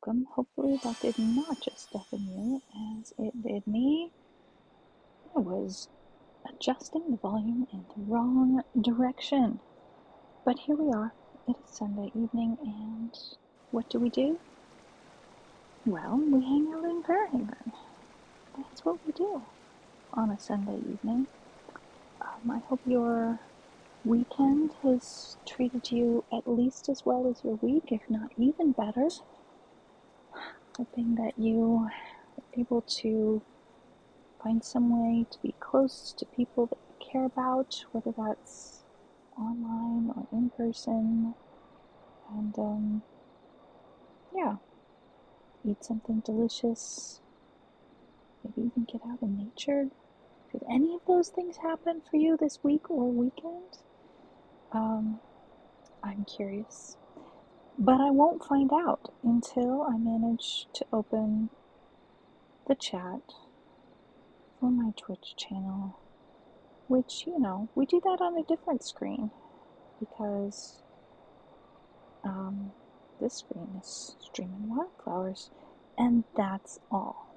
welcome. Hopefully that did not just deafen you as it did me. I was adjusting the volume in the wrong direction. But here we are. It is Sunday evening, and what do? Well, we hang out in Fairhaven. That's what we do on a Sunday evening. I hope your weekend has treated you at least as well as your week, if not even better. Hoping that you are able to find some way to be close to people that you care about, whether that's online or in person, and eat something delicious, maybe even get out in nature. Did any of those things happen for you this week or weekend? I'm curious. But I won't find out until I manage to open the chat for my Twitch channel, which, we do that on a different screen because this screen is streaming wildflowers, and that's all.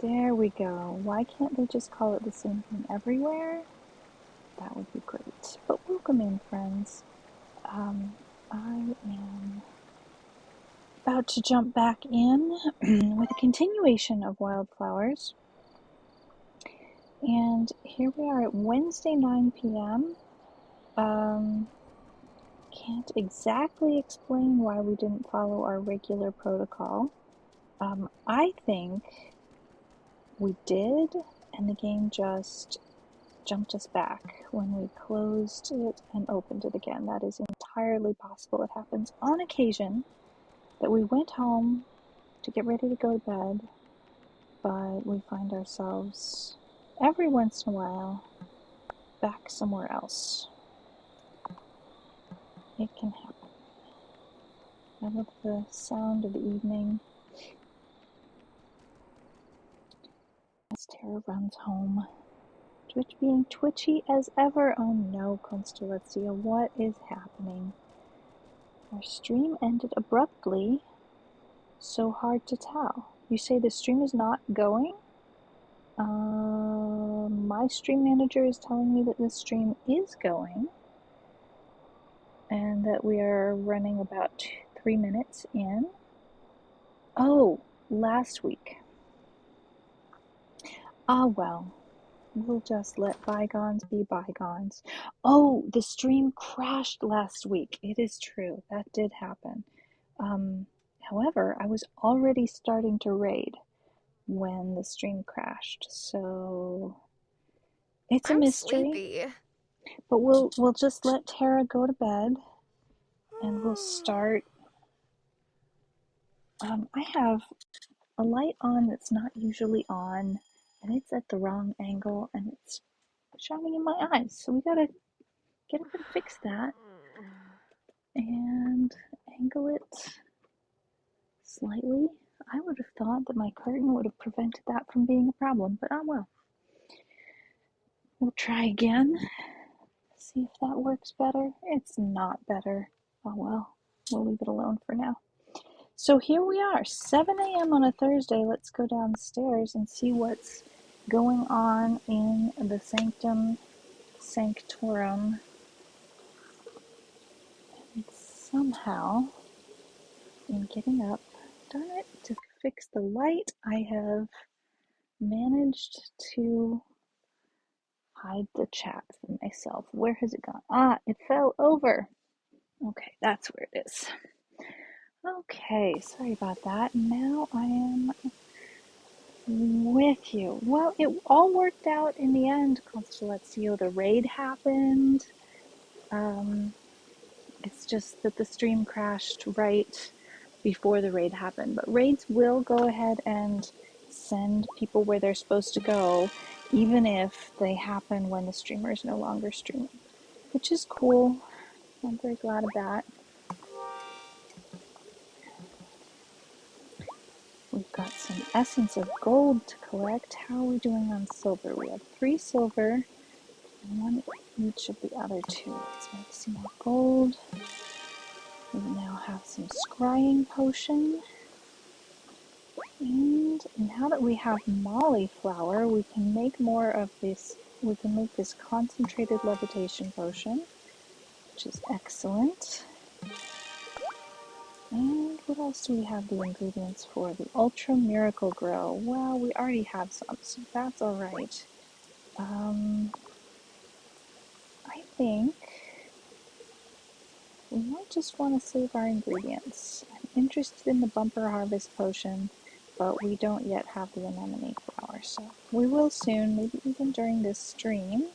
There we go. Why can't they just call it the same thing everywhere? That would be great. But welcome in, friends. I am about to jump back in with a continuation of Wildflowers. And here we are at Wednesday, 9 p.m. Can't exactly explain why we didn't follow our regular protocol. I think we did, and the game just jumped us back when we closed it and opened it again. That is entirely possible. It happens on occasion that we went home to get ready to go to bed, but we find ourselves every once in a while back somewhere else. It can happen. I love the sound of the evening as Tara runs home. Twitch being twitchy as ever. Oh no, Constellazia, what is happening? Our stream ended abruptly. So hard to tell. You say the stream is not going? My stream manager is telling me that this stream is going, and that we are running about 3 minutes in. Oh, last week. Well, we'll just let bygones be bygones. Oh, the stream crashed last week. It is true. That did happen. However, I was already starting to raid when the stream crashed, so it's a mystery. Sleepy. But we'll just let Tara go to bed, and we'll start. I have a light on that's not usually on, and it's at the wrong angle, and it's shining in my eyes. So we gotta get up and fix that, and angle it slightly. I would have thought that my curtain would have prevented that from being a problem, but oh well. We'll try again. See if that works better. It's not better. Oh well, we'll leave it alone for now. So here we are, 7 a.m. on a Thursday. Let's go downstairs and see what's going on in the Sanctum Sanctorum. And somehow, in getting up, darn it, to fix the light, I have managed to hide the chat from myself. Where has it gone? It fell over. Okay, that's where it is. Okay, sorry about that. Now I am with you. Well, it all worked out in the end, Constellazio. The raid happened. It's just that the stream crashed right before the raid happened. But raids will go ahead and send people where they're supposed to go, even if they happen when the streamer is no longer streaming, which is cool. I'm very glad of that. We've got some essence of gold to collect. How are we doing on silver? We have 3 silver and 1 each of the other 2. Let's make some more gold. We now have some scrying potion. And now that we have molly flower, we can make more of this. We can make this concentrated levitation potion, which is excellent. And what else do we have the ingredients for? The Ultra Miracle Grow. Well, we already have some, so that's alright. I think we might just want to save our ingredients. I'm interested in the Bumper Harvest Potion, but we don't yet have the Anemone Flower, so we will soon, maybe even during this stream.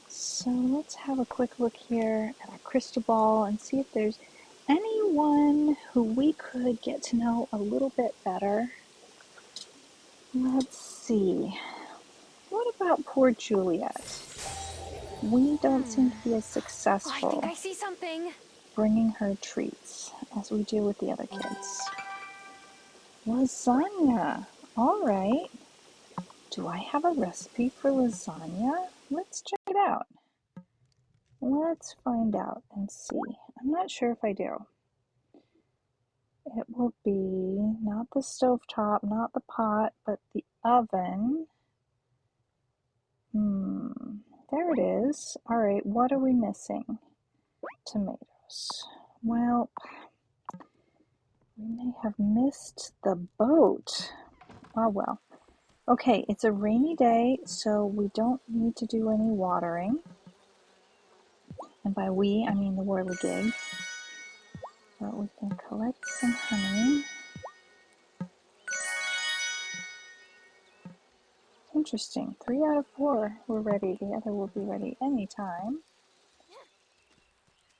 So let's have a quick look here at our crystal ball and see if there's anyone who we could get to know a little bit better. Let's see. What about poor Juliet? We don't seem to be as successful. I think I see something. Bringing her treats as we do with the other kids. Lasagna. All right. Do I have a recipe for lasagna? Let's check it out. Let's find out and see. I'm not sure if I do. It will be not the stovetop, not the pot, but the oven. There it is. All right, what are we missing? Tomatoes. Well, we may have missed the boat. Oh well. Okay, it's a rainy day, so we don't need to do any watering. And by we, I mean the whirligig. But we can collect some honey. Interesting. 3 out of 4 were ready. The other will be ready anytime.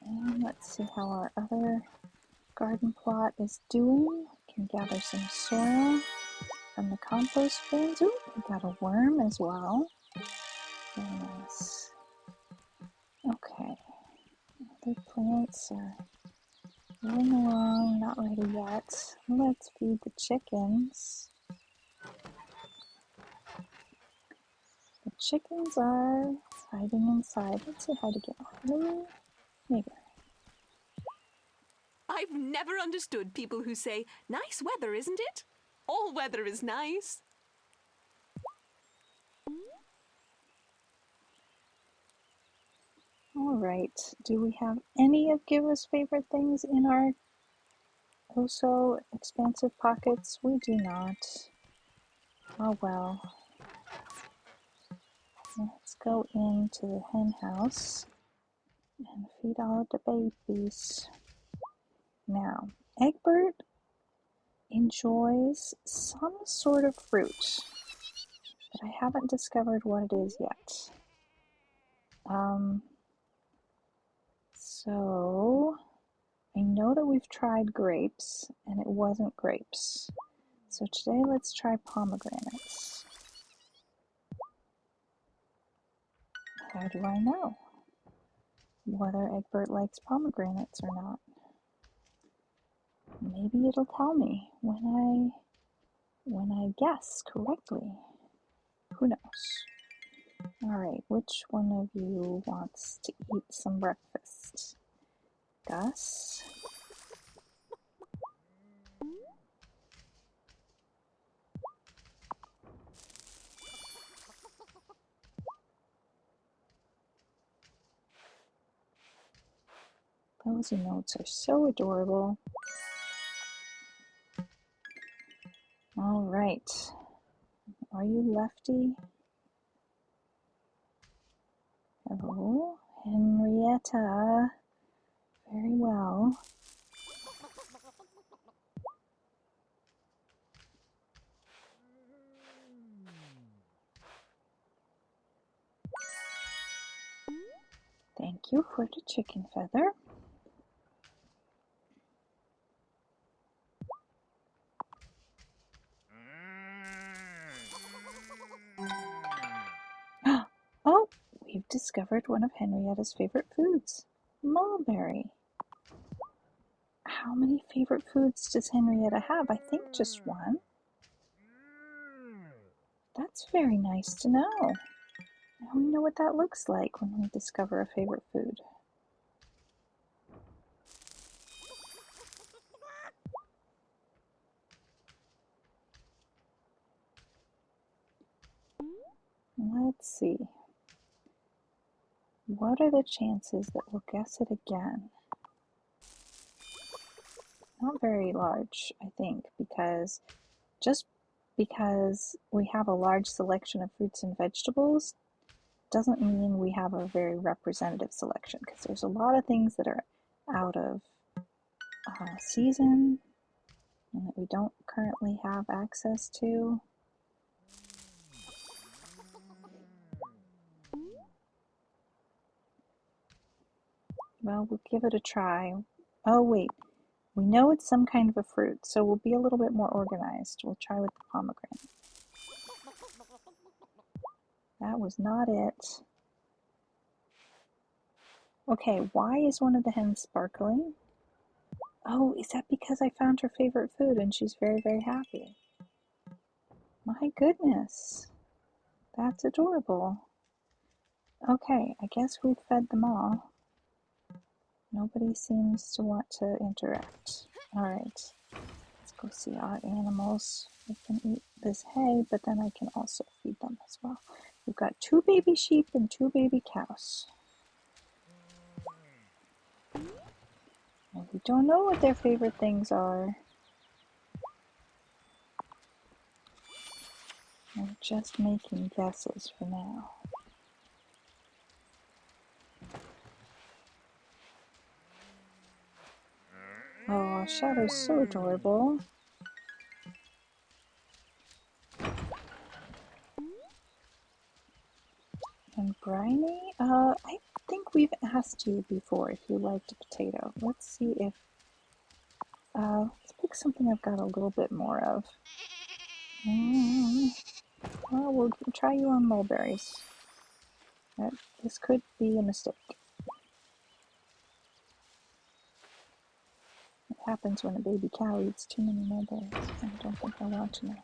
And let's see how our other garden plot is doing. We can gather some soil from the compost bins. Ooh, we got a worm as well. Very nice. Okay. Other plants are rolling along, not ready yet. Let's feed the chickens. The chickens are hiding inside. Let's say hi to Gil. Hello, neighbor. I've never understood people who say, nice weather, isn't it? All weather is nice. All right. Do we have any of Giva's favorite things in our oh-so expansive pockets? We do not. Oh well. Let's go into the hen house and feed all of the babies. Now, Egbert enjoys some sort of fruit, but I haven't discovered what it is yet. So I know that we've tried grapes and it wasn't grapes. So today let's try pomegranates. How do I know whether Egbert likes pomegranates or not? Maybe it'll tell me when I guess correctly. Who knows? Alright, which one of you wants to eat some breakfast? Gus? Those notes are so adorable. Alright. Are you Lefty? Hello, Henrietta. Very well. Thank you for the chicken feather. Oh, we've discovered one of Henrietta's favorite foods, mulberry. How many favorite foods does Henrietta have? I think just one. That's very nice to know. Now we know what that looks like when we discover a favorite food. Let's see. What are the chances that we'll guess it again? Not very large, I think, because just because we have a large selection of fruits and vegetables doesn't mean we have a very representative selection, because there's a lot of things that are out of season and that we don't currently have access to. Well, we'll give it a try. Oh, wait. We know it's some kind of a fruit, so we'll be a little bit more organized. We'll try with the pomegranate. That was not it. Okay, why is one of the hens sparkling? Oh, is that because I found her favorite food and she's very, very happy? My goodness. That's adorable. Okay, I guess we've fed them all. Nobody seems to want to interact. Alright, let's go see our animals. They can eat this hay, but then I can also feed them as well. We've got 2 baby sheep and 2 baby cows. And we don't know what their favorite things are. We're just making guesses for now. Oh, Shadow's so adorable. And Briny, I think we've asked you before if you liked a potato. Let's see if, let's pick something I've got a little bit more of. Well, we'll try you on mulberries. This could be a mistake. What happens when a baby cow eats too many mulberries? I don't think I want to know.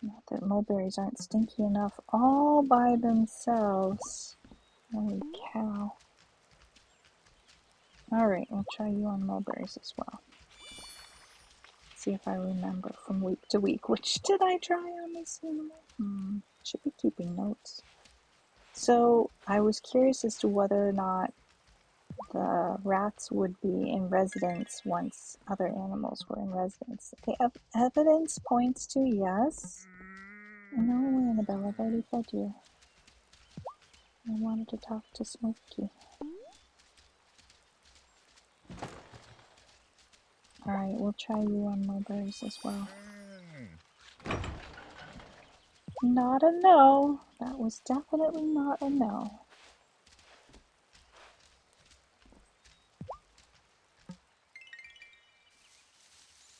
Not that mulberries aren't stinky enough all by themselves. Holy cow. Alright, we'll try you on mulberries as well. See if I remember from week to week. Which did I try on this animal? Should be keeping notes. So I was curious as to whether or not the rats would be in residence once other animals were in residence. The evidence points to yes. No, Annabelle, I've already fed you. I wanted to talk to Smokey. Alright, we'll try you on mulberries as well. Not a no. That was definitely not a no.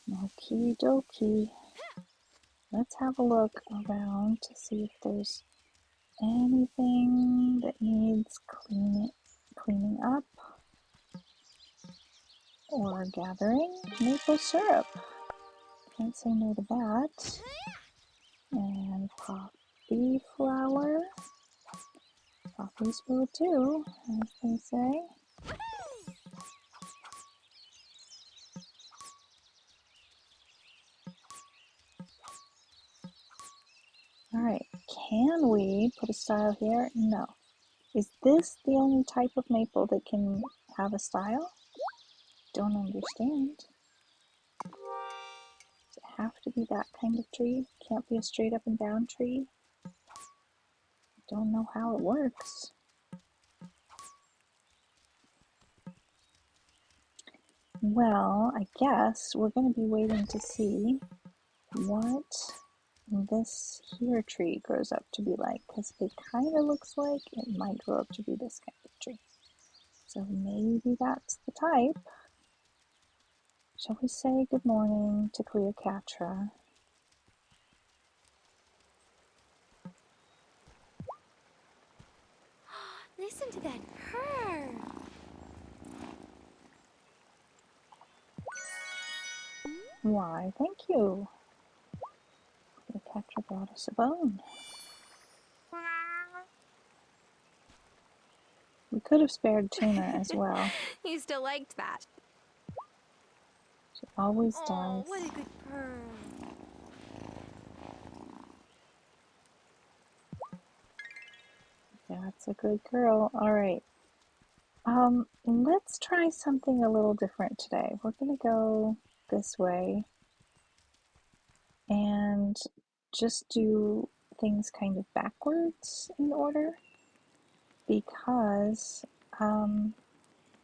Okie dokie. Let's have a look around to see if there's anything that needs cleaning up or gathering. Maple syrup. Can't say no to that. And poppy flower. Poppies will do, as they say. Alright, can we put a style here? No. Is this the only type of maple that can have a style? Don't understand. Does it have to be that kind of tree? Can't be a straight up and down tree? Don't know how it works. Well, I guess we're going to be waiting to see what this here tree grows up to be like, because it kind of looks like it might grow up to be this kind of tree. So maybe that's the type. Shall we say good morning to Cleopatra? Listen to that purr. Why, thank you. Cleopatra brought us a bone. We could have spared Tuna as well. You still liked that. She always Oh, does. what a good purr. That's a good girl. All right. Let's try something a little different today. We're gonna go this way and just do things kind of backwards in order because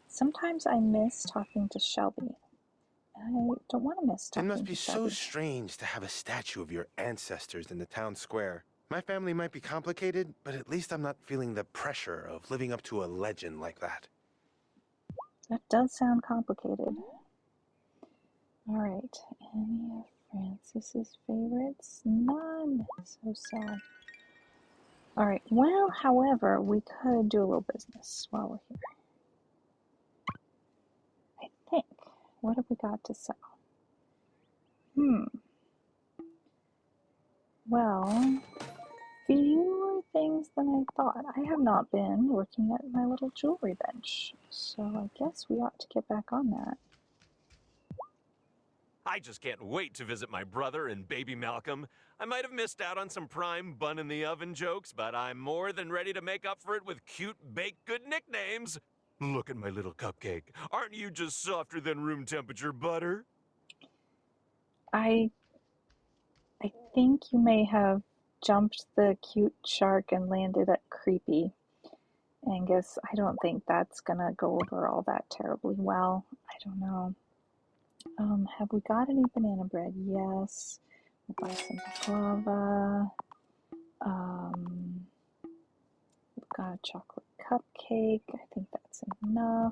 sometimes I miss talking to Shelby. I don't want to miss It must talking be to so Shelby. strange to have a statue of your ancestors in the town square. My family might be complicated, but at least I'm not feeling the pressure of living up to a legend like that. That does sound complicated. All right, any of Francis's favorites? None. So sad. All right, well, however, we could do a little business while we're here. I think. What have we got to sell? Well, fewer things than I thought. I have not been working at my little jewelry bench, so I guess we ought to get back on that. I just can't wait to visit my brother and baby Malcolm. I might have missed out on some prime bun in the oven jokes, but I'm more than ready to make up for it with cute baked good nicknames. Look at my little cupcake. Aren't you just softer than room temperature butter? I I think you may have jumped the cute shark and landed at creepy. Angus, I don't think that's gonna go over all that terribly well. I don't know. Have we got any banana bread? Yes. We'll buy some baklava. We've got a chocolate cupcake. I think that's enough.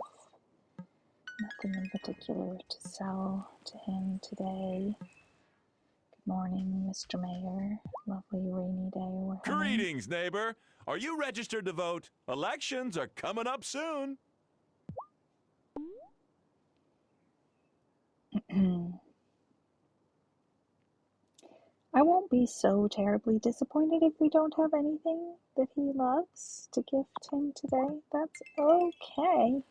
Nothing in particular to sell to him today. Good morning, Mr. Mayor. Lovely rainy day we're having. Greetings, neighbor. Are you registered to vote? Elections are coming up soon. I won't be so terribly disappointed if we don't have anything that he loves to gift him today. That's okay.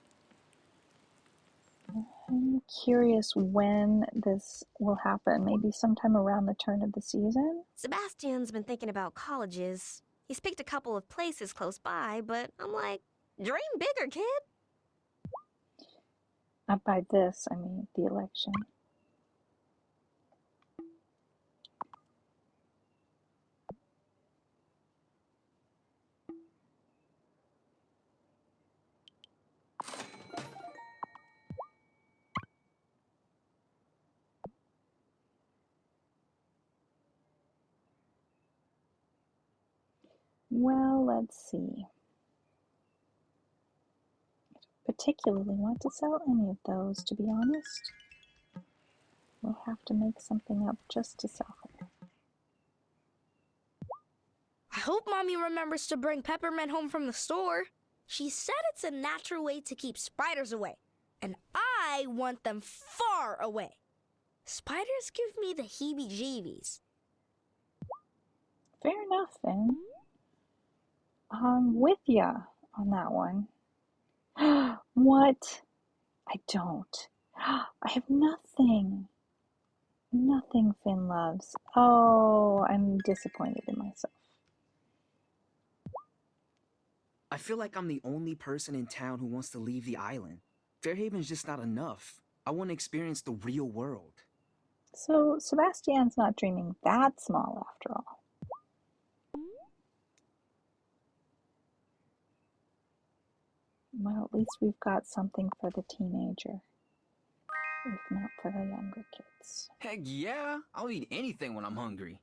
I'm curious when this will happen. Maybe sometime around the turn of the season? Sebastian's been thinking about colleges. He's picked a couple of places close by, but I'm like, dream bigger, kid. By this, I mean the election. Well, let's see. Particularly want to sell any of those, to be honest. We'll have to make something up just to sell her. I hope Mommy remembers to bring peppermint home from the store. She said it's a natural way to keep spiders away, and I want them far away. Spiders give me the heebie-jeebies. Fair enough, then. I'm with ya on that one. What? I don't. I have nothing. Nothing Finn loves. Oh, I'm disappointed in myself. I feel like I'm the only person in town who wants to leave the island. Fairhaven's just not enough. I want to experience the real world. So, Sebastian's not dreaming that small after all. Well, at least we've got something for the teenager, if not for the younger kids. Heck yeah, I'll eat anything when I'm hungry.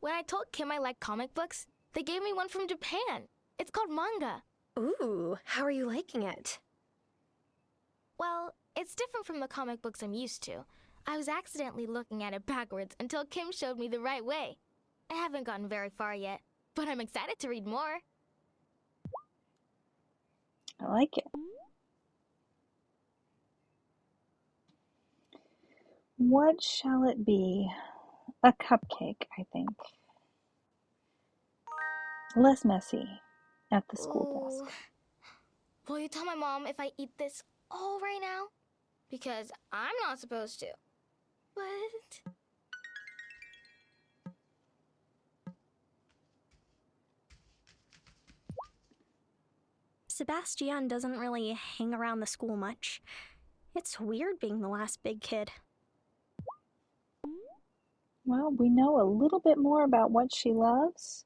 When I told Kim I like comic books, they gave me one from Japan. It's called manga. Ooh, how are you liking it? Well, it's different from the comic books I'm used to. I was accidentally looking at it backwards until Kim showed me the right way. I haven't gotten very far yet, but I'm excited to read more. I like it. What shall it be? A cupcake, I think. Less messy at the school Ooh. desk. Will you tell my mom if I eat this all right now? Because I'm not supposed to. But Sebastian doesn't really hang around the school much. It's weird being the last big kid. Well, we know a little bit more about what she loves.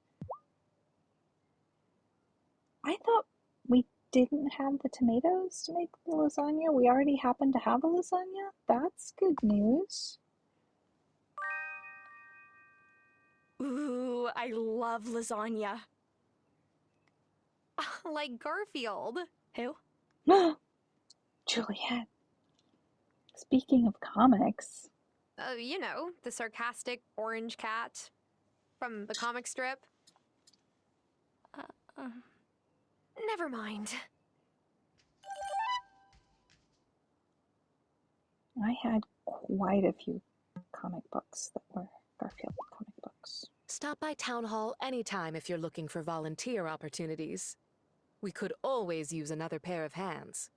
I thought we didn't have the tomatoes to make the lasagna. We already happen to have a lasagna. That's good news. Ooh, I love lasagna. Like Garfield. Who? Juliet, speaking of comics, You know, the sarcastic orange cat from the comic strip. Never mind. I had quite a few comic books that were Garfield comic books. Stop by Town Hall anytime if you're looking for volunteer opportunities. We could always use another pair of hands.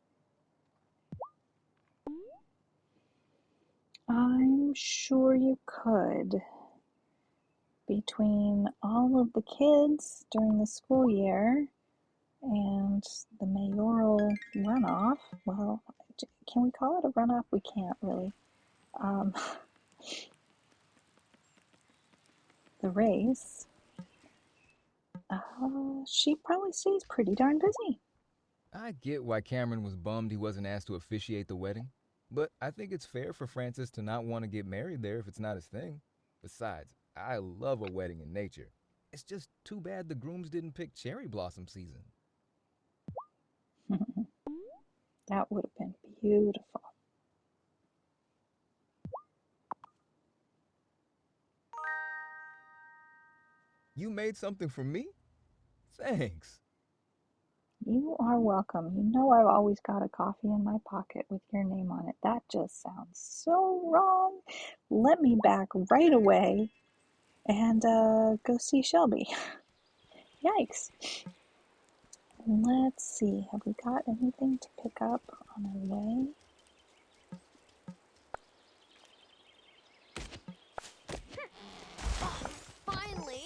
I'm sure you could. Between all of the kids during the school year and the mayoral runoff, well, can we call it a runoff? We can't really. The race, she probably stays pretty darn busy. I get why Cameron was bummed he wasn't asked to officiate the wedding, but I think it's fair for Francis to not want to get married there if it's not his thing. Besides, I love a wedding in nature. It's just too bad the grooms didn't pick cherry blossom season. That would have been beautiful. You made something for me? Thanks. You are welcome. You know I've always got a coffee in my pocket with your name on it. That just sounds so wrong. Let me back right away and go see Shelby. Yikes. Let's see. Have we got anything to pick up on our way? Finally!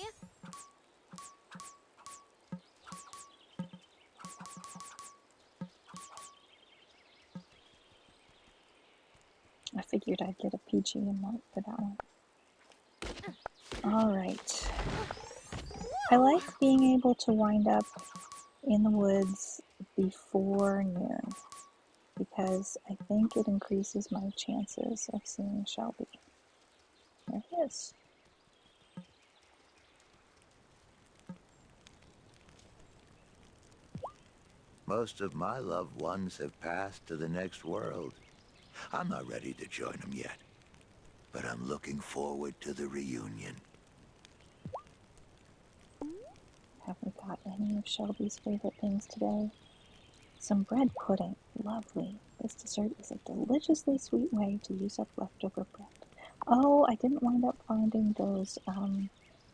I figured I'd get a PG mark for that one. All right. I like being able to wind up in the woods before noon because I think it increases my chances of seeing Shelby. There he is. Most of my loved ones have passed to the next world. I'm not ready to join them yet, but I'm looking forward to the reunion. Have we got any of Shelby's favorite things today? Some bread pudding. Lovely. This dessert is a deliciously sweet way to use up leftover bread. Oh, I didn't wind up finding those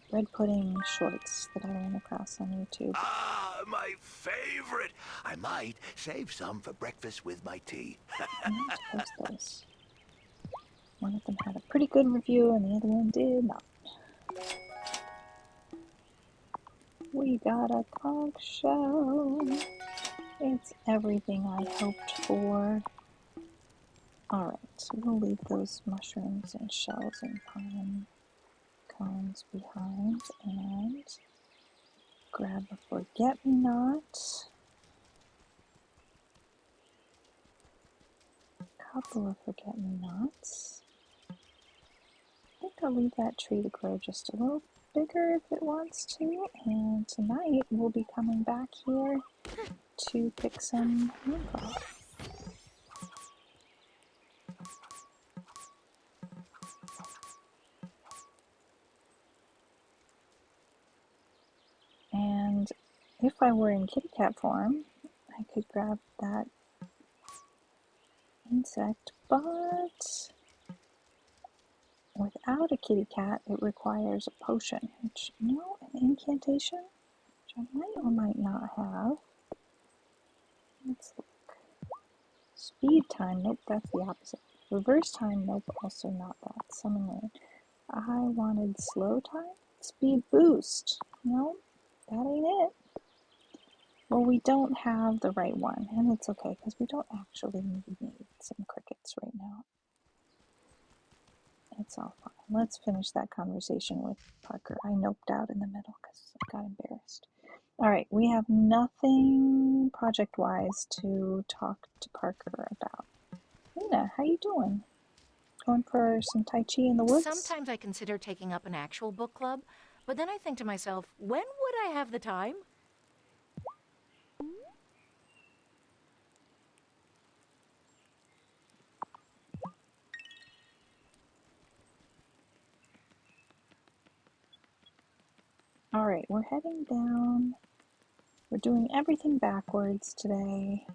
bread pudding shorts that I ran across on YouTube. Ah, my favorite! I might save some for breakfast with my tea. I meant to post those. One of them had a pretty good review and the other one did not. We got a conch shell. It's everything I hoped for. Alright, we'll leave those mushrooms and shells and pine cones behind and grab a forget-me-not. A couple of forget-me-nots. I think I'll leave that tree to grow just a little bigger if it wants to, and tonight we'll be coming back here to pick some moonflower. And if I were in kitty cat form, I could grab that insect, but without a kitty cat, it requires a potion, which, an incantation, which I might or might not have. Let's look. Speed time, nope, that's the opposite. Reverse time, nope, also not that. Summon rain. I wanted slow time, speed boost. No, that ain't it. Well, we don't have the right one, and it's okay because we don't actually need some crickets right now. It's all fine. Let's finish that conversation with Parker. I noped out in the middle because I got embarrassed. All right, we have nothing project-wise to talk to Parker about. Lena, how you doing? Going for some Tai Chi in the woods? Sometimes I consider taking up an actual book club, but then I think to myself, when would I have the time? All right, we're heading down. We're doing everything backwards today,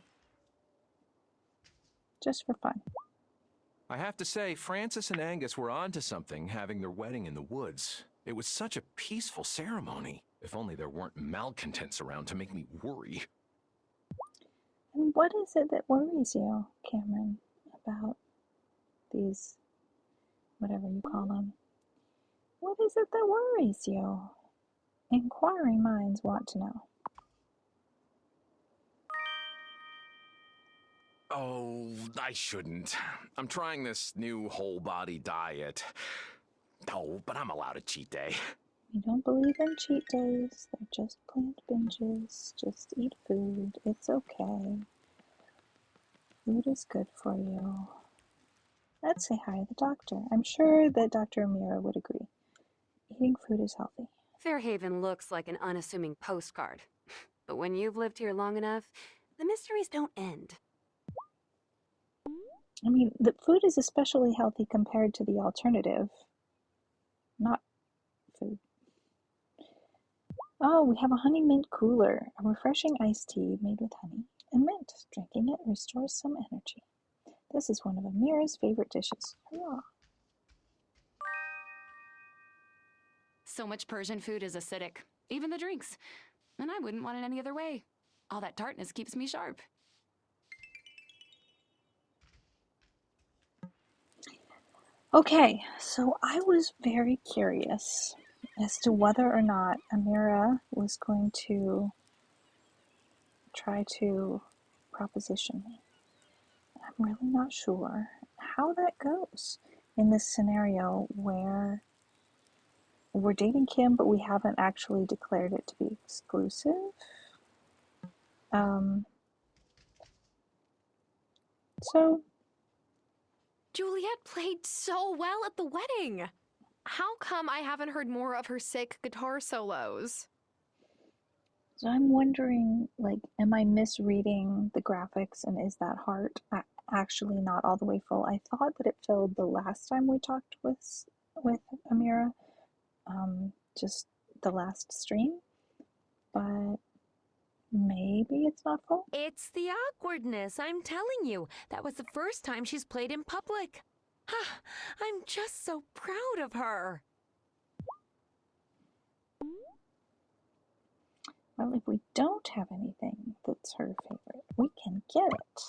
just for fun. I have to say, Francis and Angus were onto something having their wedding in the woods. It was such a peaceful ceremony. If only there weren't malcontents around to make me worry. And what is it that worries you, Cameron, about these, whatever you call them? What is it that worries you? Inquiring minds want to know. Oh, I shouldn't. I'm trying this new whole body diet. Oh, but I'm allowed a cheat day. We don't believe in cheat days. They're just planned binges. Just eat food. It's okay. Food is good for you. Let's say hi to the doctor. I'm sure that Dr. Amira would agree. Eating food is healthy. Fairhaven looks like an unassuming postcard. But when you've lived here long enough, the mysteries don't end. I mean, the food is especially healthy compared to the alternative. Not food. Oh, we have a honey mint cooler. A refreshing iced tea made with honey and mint. Drinking it restores some energy. This is one of Amira's favorite dishes. Hurrah! So much Persian food is acidic, even the drinks. And I wouldn't want it any other way. All that tartness keeps me sharp. Okay, so I was very curious as to whether or not Amira was going to try to proposition me. I'm really not sure how that goes in this scenario where we're dating Kim, but we haven't actually declared it to be exclusive. So Juliet played so well at the wedding. How come I haven't heard more of her sick guitar solos? So I'm wondering, like, am I misreading the graphics, and is that heart actually not all the way full? I thought that it filled the last time we talked with Amira, just the last stream, but maybe it's not full? It's the awkwardness, I'm telling you. That was the first time she's played in public. I'm just so proud of her. Well, if we don't have anything that's her favorite, we can get it.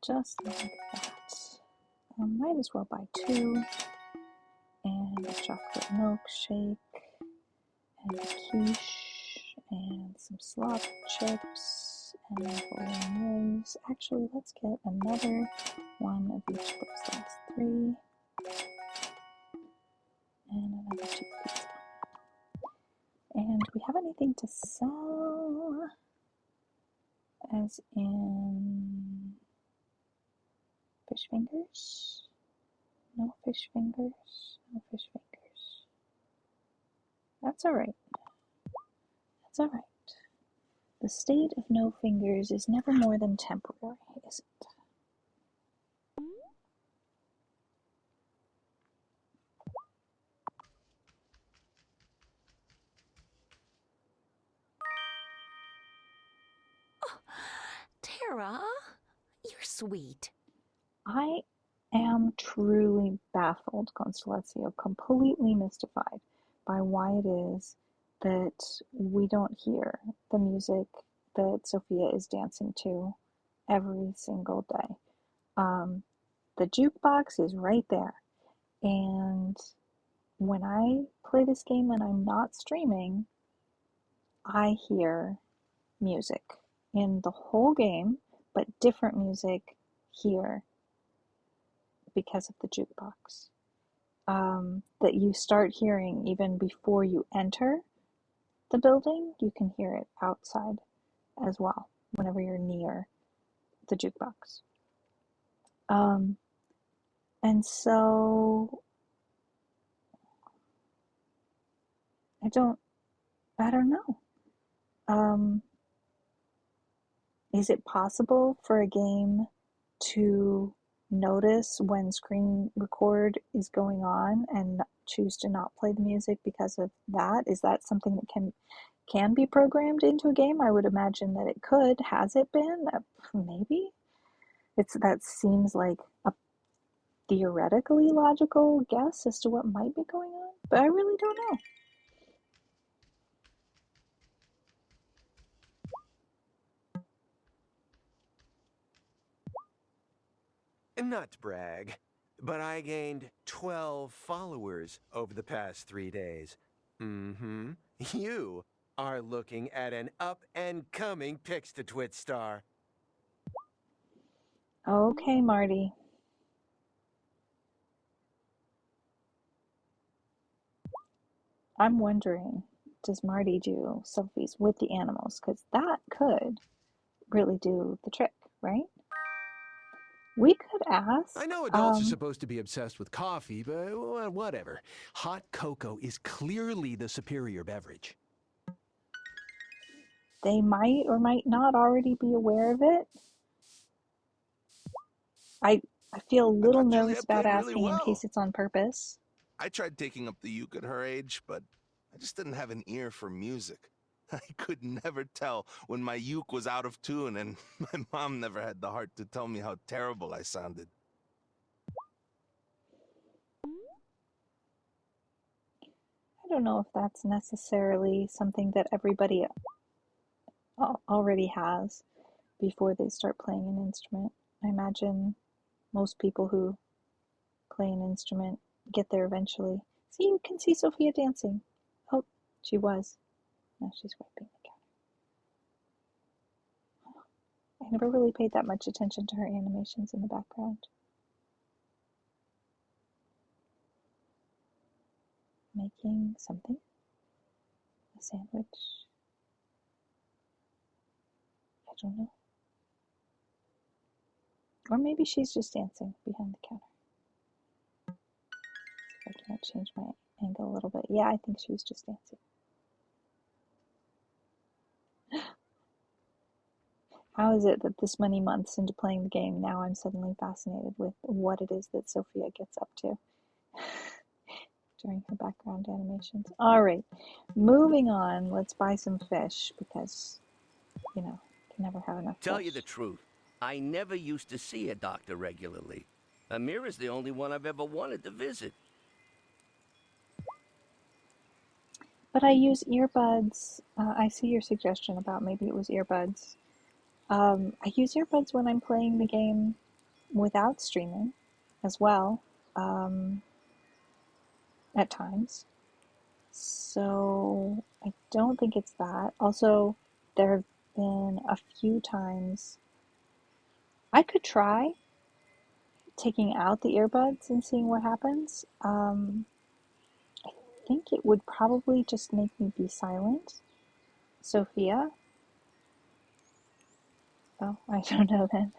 Just like that. Might as well buy 2. And a chocolate milkshake. And a quiche. And some slop chips. And bolognese. Actually, let's get another one of each of those last 3. And another cheese pizza. And do we have anything to sell? As in fish fingers? No fish fingers. No fish fingers. That's alright. That's alright. The state of no fingers is never more than temporary, is it? Tara, you're sweet. I am truly baffled, Constellatio, completely mystified by why it is that we don't hear the music that Sophia is dancing to every single day. The jukebox is right there, and when I play this game and I'm not streaming, I hear music in the whole game, but different music here because of the jukebox. That you start hearing even before you enter the building. You can hear it outside as well whenever you're near the jukebox. And so I don't know. Is it possible for a game to notice when screen record is going on and choose to not play the music because of that? Is that something that can be programmed into a game? I would imagine that it could. Has it been? Maybe. That seems like a theoretically logical guess as to what might be going on, but I really don't know. Not to brag, but I gained 12 followers over the past 3 days. Mm-hmm. You are looking at an up-and-coming Pix-to-Twit star. Okay, Marty. I'm wondering, does Marty do selfies with the animals? Because that could really do the trick, right? We could ask. I know adults are supposed to be obsessed with coffee, but whatever. Hot cocoa is clearly the superior beverage. They might or might not already be aware of it. I feel a little nervous about asking in case it's on purpose. I tried taking up the uke at her age, but I just didn't have an ear for music. I could never tell when my uke was out of tune, and my mom never had the heart to tell me how terrible I sounded. I don't know if that's necessarily something that everybody already has before they start playing an instrument. I imagine most people who play an instrument get there eventually. See, you can see Sophia dancing. Oh, she was. Now she's wiping the counter. I never really paid that much attention to her animations in the background. Making something? A sandwich? I don't know. Or maybe she's just dancing behind the counter. See if I can't change my angle a little bit. Yeah, I think she was just dancing. How is it that this many months into playing the game, now I'm suddenly fascinated with what it is that Sophia gets up to during her background animations? All right, moving on. Let's buy some fish because, you know, can never have enough Tell fish. you the truth, I never used to see a doctor regularly. Amira's the only one I've ever wanted to visit. But I use earbuds. I see your suggestion about maybe it was earbuds. I use earbuds when I'm playing the game without streaming as well, at times. So I don't think it's that. Also, there have been a few times I could try taking out the earbuds and seeing what happens. I think it would probably just make me be silent. Sophia? Oh, I don't know then.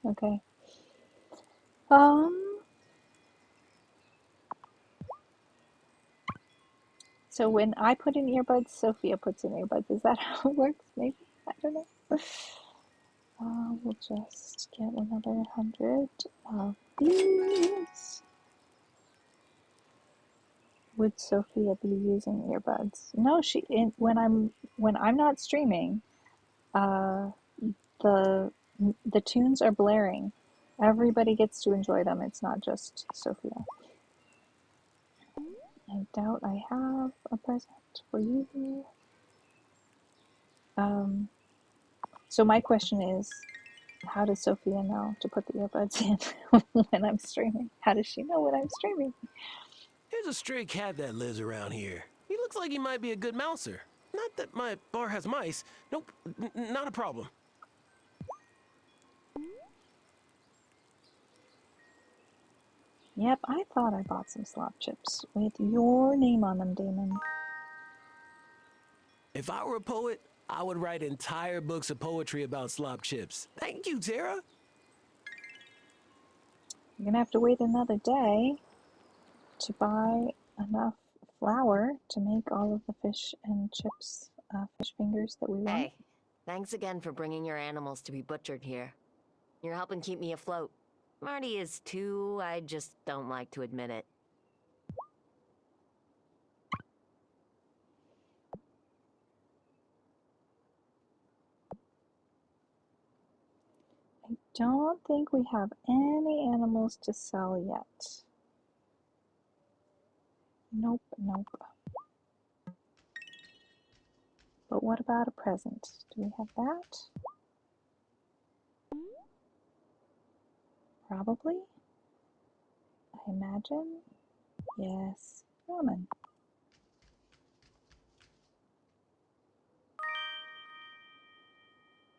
Okay. So when I put in earbuds, Sophia puts in earbuds. Is that how it works? Maybe? I don't know. We'll just get another 100 of these. Would Sophia be using earbuds? No, when I'm not streaming, the tunes are blaring. Everybody gets to enjoy them. It's not just Sophia. I doubt I have a present for you. So my question is, how does Sophia know to put the earbuds in when I'm streaming? How does she know when I'm streaming? There's a stray cat that lives around here. He looks like he might be a good mouser. Not that my bar has mice. Nope, not a problem. Yep, I thought I bought some slop chips with your name on them, Damon. If I were a poet, I would write entire books of poetry about slop chips. Thank you, Tara. You're gonna have to wait another day to buy enough flour to make all of the fish and chips, fish fingers that we want. Hey, thanks again for bringing your animals to be butchered here. You're helping keep me afloat. Marty is too, I just don't like to admit it. I don't think we have any animals to sell yet. Nope, nope. But what about a present? Do we have that? Probably. I imagine. Yes. Ramen.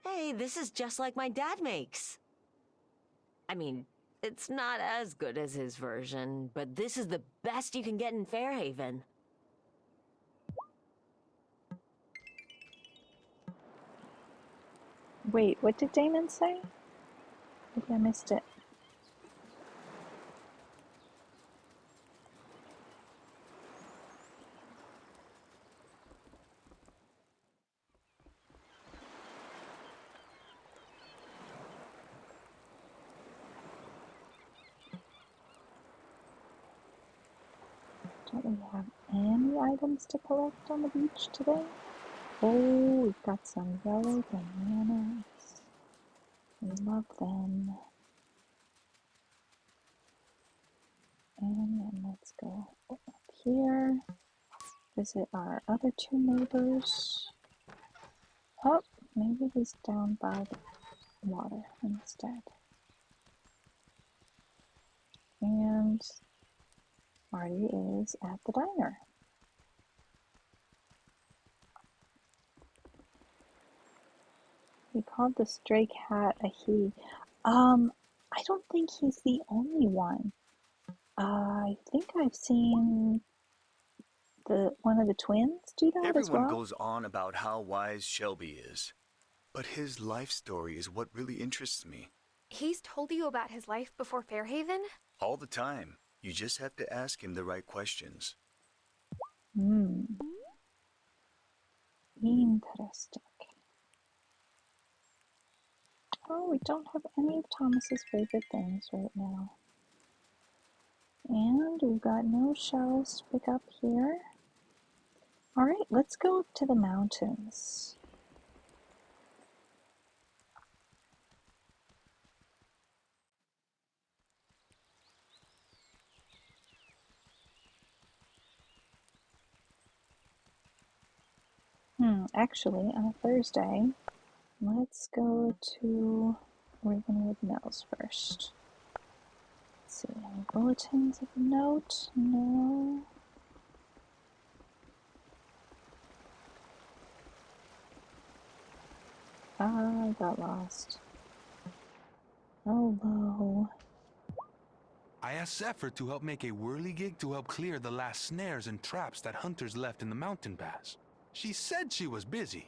Hey, this is just like my dad makes. I mean, it's not as good as his version, but this is the best you can get in Fairhaven. Wait, what did Damon say? Maybe I missed it. Don't we have any items to collect on the beach today? Oh, we've got some yellow bananas. We love them. And then let's go up here, visit our other two neighbors. Oh, maybe he's down by the water instead. And Marty is at the diner. He called the stray cat a he. I don't think he's the only one. I think I've seen one of the twins do that as Everyone well. goes on about how wise Shelby is, but his life story is what really interests me. He's told you about his life before Fairhaven? All the time. You just have to ask him the right questions. Interesting. Oh, we don't have any of Thomas's favorite things right now. And we've got no shells to pick up here. All right, let's go to the mountains. Actually, on a Thursday, let's go to Ravenwood Mills first. Let's see, any bulletins of note? No. I got lost. Hello. I asked Zephyr to help make a whirligig to help clear the last snares and traps that hunters left in the mountain pass. She said she was busy,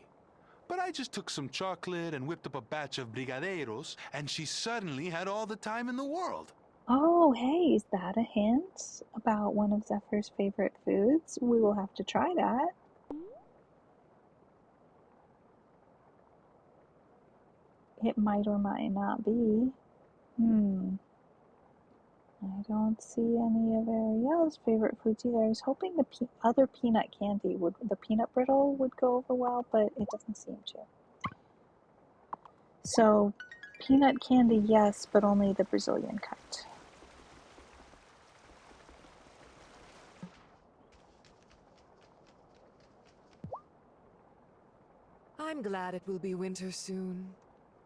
but I just took some chocolate and whipped up a batch of brigadeiros, and she suddenly had all the time in the world. Oh, hey, is that a hint about one of Zephyr's favorite foods? We will have to try that. It might or might not be. I don't see any of Ariel's favorite foods either. I was hoping the other peanut candy the peanut brittle would go over well, but it doesn't seem to. So, peanut candy, yes, but only the Brazilian kind. I'm glad it will be winter soon.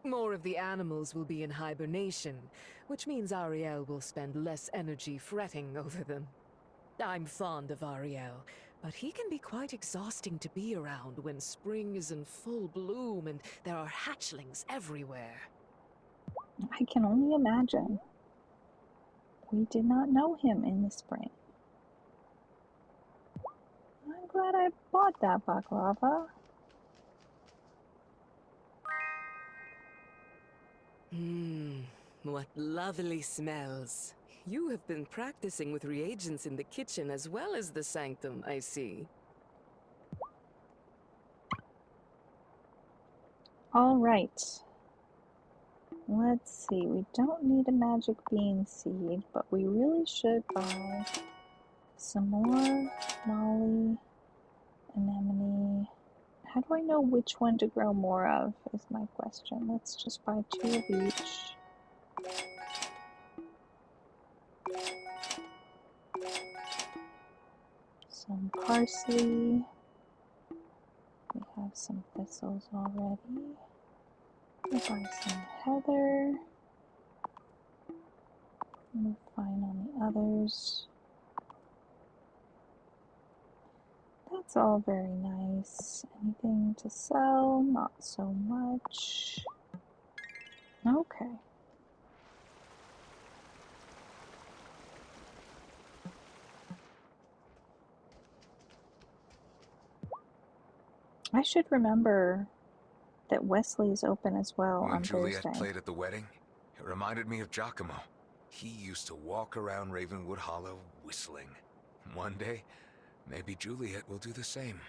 More of the animals will be in hibernation, which means Ariel will spend less energy fretting over them. I'm fond of Ariel, But he can be quite exhausting to be around when spring is in full bloom and there are hatchlings everywhere. I can only imagine. We did not know him in the spring. I'm glad I bought that baklava. What lovely smells. You have been practicing with reagents in the kitchen as well as the sanctum, I see. All right. Let's see. We don't need a magic bean seed, but we really should buy some more molly, anemone. How do I know which one to grow more of is my question. Let's just buy 2 of each. Some parsley. We have some thistles already. We'll buy some heather. We'll find on the others. That's all very nice. Anything to sell? Not so much. Okay. I should remember that Wesley is open as well When on Juliet Thursday. played at the wedding, it reminded me of Giacomo. He used to walk around Ravenwood Hollow whistling. One day, maybe Juliet will do the same.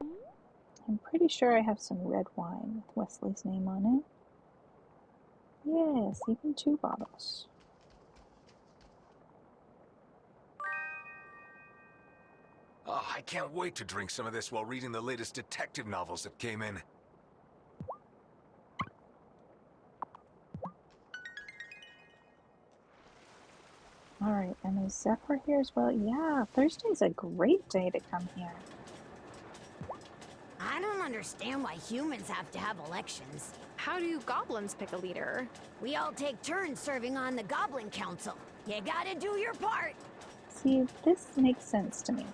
I'm pretty sure I have some red wine with Wesley's name on it. Yes, even 2 bottles. Oh, I can't wait to drink some of this while reading the latest detective novels that came in. Alright, and is Zephyr here as well? Yeah, Thursday's a great day to come here. I don't understand why humans have to have elections. How do goblins pick a leader? We all take turns serving on the Goblin Council. You gotta do your part. See, this makes sense to me.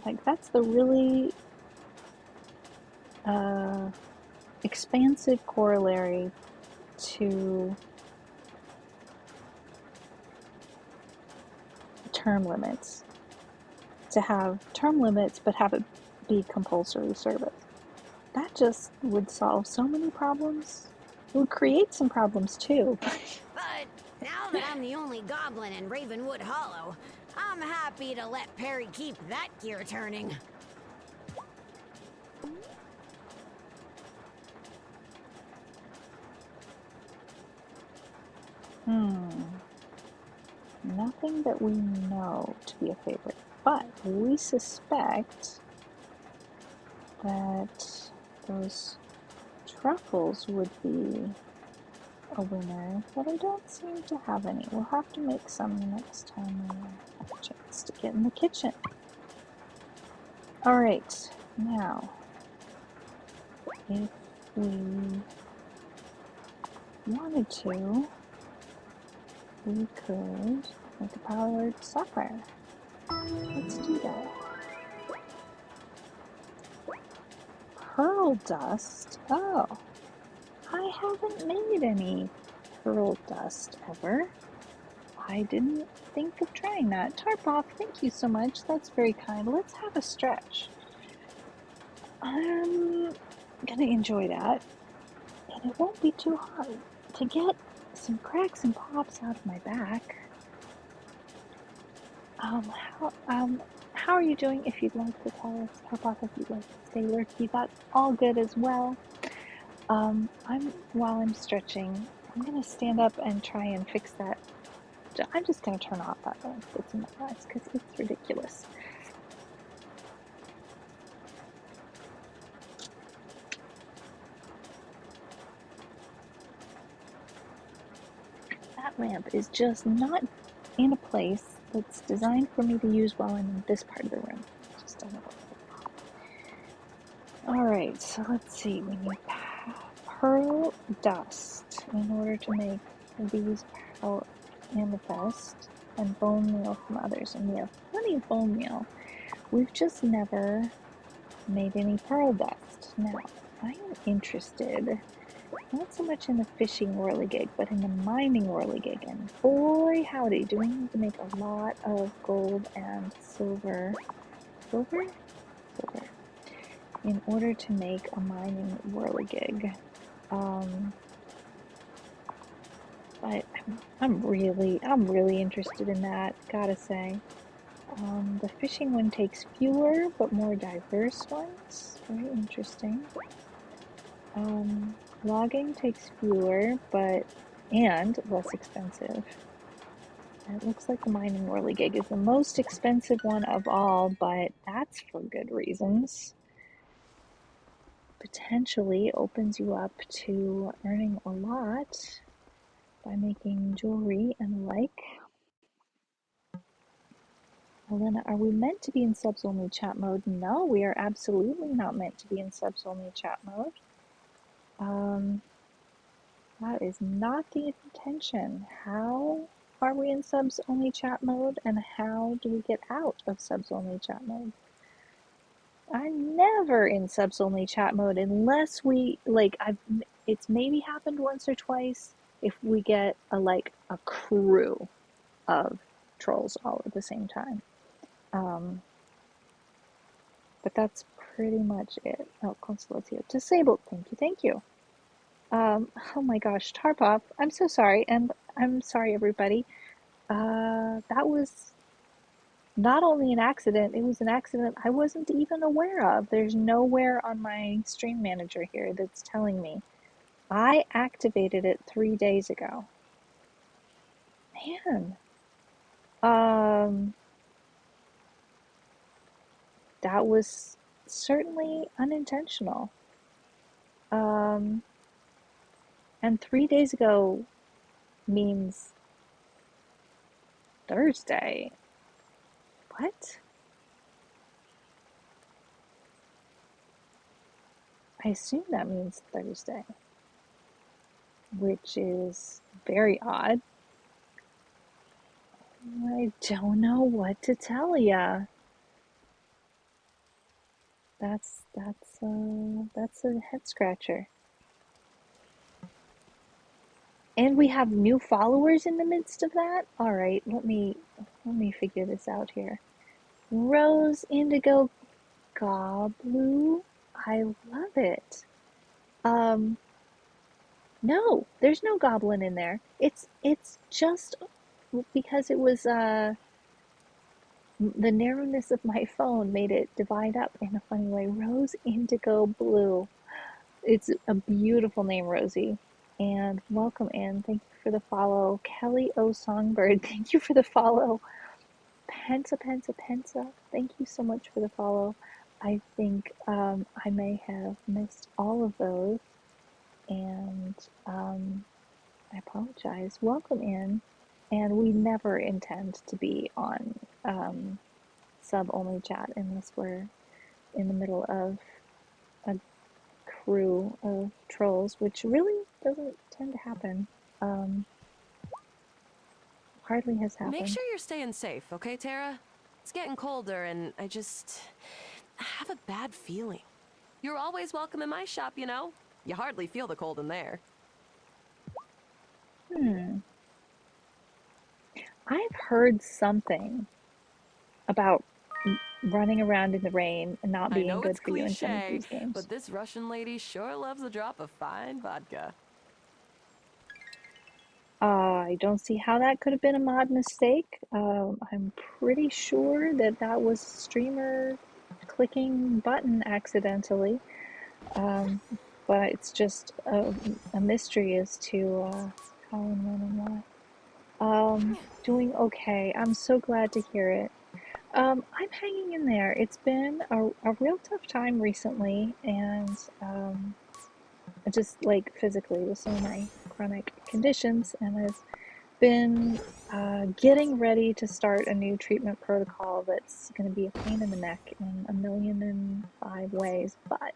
Like, that's the really expansive corollary to term limits. To have term limits but have it be compulsory service. That just would solve so many problems. It would create some problems too. But now that I'm the only goblin in Ravenwood Hollow, I'm happy to let Perry keep that gear turning. Nothing that we know to be a favorite, but we suspect that those truffles would be a winner, but I don't seem to have any. We'll have to make some next time we have a chance to get in the kitchen. Alright, now, if we wanted to, we could make a powered sapphire. Let's do that. Pearl dust? Oh, I haven't made any pearl dust ever. I didn't think of trying that. Tarpoff, thank you so much. That's very kind. Let's have a stretch. I'm gonna enjoy that. And it won't be too hard to get some cracks and pops out of my back. How are you doing? If you'd like to tell us, Tarpoff, if you'd like to stay lurky, that's all good as well. While I'm stretching, I'm gonna stand up and try and fix that. I'm just gonna turn off that lamp that's in my eyes because it's ridiculous. That lamp is just not in a place that's designed for me to use while I'm in this part of the room. It just doesn't work. Alright, so let's see. We need pearl dust in order to make these pearl amethyst. and bone meal from others, and we have plenty of bone meal. We've just never made any pearl dust. Now, I am interested not so much in the fishing whirligig, but in the mining whirligig. And boy, howdy, do we need to make a lot of gold and silver. Silver? Silver. In order to make a mining whirligig. But I'm really interested in that, gotta say. The fishing one takes fewer but more diverse ones. Very interesting. Logging takes fewer and less expensive. And it looks like the mining whirligig is the most expensive one of all, but that's for good reasons. Potentially opens you up to earning a lot by making jewelry and the like. Elena, are we meant to be in subs only chat mode? No, we are absolutely not meant to be in subs only chat mode. That is not the intention. How are we in subs only chat mode, and how do we get out of subs only chat mode? I'm never in subs only chat mode unless we it's maybe happened once or twice if we get a crew of trolls all at the same time. But that's pretty much it. Oh, Consolatio. Disabled. Thank you. Oh my gosh, Tarpop, I'm so sorry, and I'm sorry everybody. That was not only an accident, it was an accident I wasn't even aware of. There's nowhere on my stream manager here that's telling me. I activated it 3 days ago. Man. That was certainly unintentional. And 3 days ago means Thursday. What? I assume that means Thursday, which is very odd. I don't know what to tell ya. That's a head scratcher. And we have new followers in the midst of that? All right, let me figure this out here. Rose Indigo Goblu, I love it. No, there's no goblin in there. It's just because it was the narrowness of my phone made it divide up in a funny way. Rose Indigo Blue. It's a beautiful name, Rosie. And welcome in. Thank you for the follow. Kelly O Songbird, thank you for the follow. Pensa. Thank you so much for the follow. I think I may have missed all of those, and I apologize. Welcome in, and we never intend to be on sub-only chat unless we're in the middle of a crew of trolls, which really doesn't tend to happen. Hardly has happened. Make sure you're staying safe, okay, Tara? It's getting colder, and I have a bad feeling. You're always welcome in my shop, you know? You hardly feel the cold in there. I've heard something about running around in the rain and not being good for you in some of these games. But this Russian lady sure loves a drop of fine vodka. I don't see how that could have been a mod mistake. I'm pretty sure that was a streamer clicking button accidentally. But it's just a mystery as to how and when and why. Doing okay. I'm so glad to hear it. I'm hanging in there. It's been a real tough time recently, and just like physically with some of my chronic conditions, and I've been getting ready to start a new treatment protocol that's going to be a pain in the neck in 1,000,005 ways, but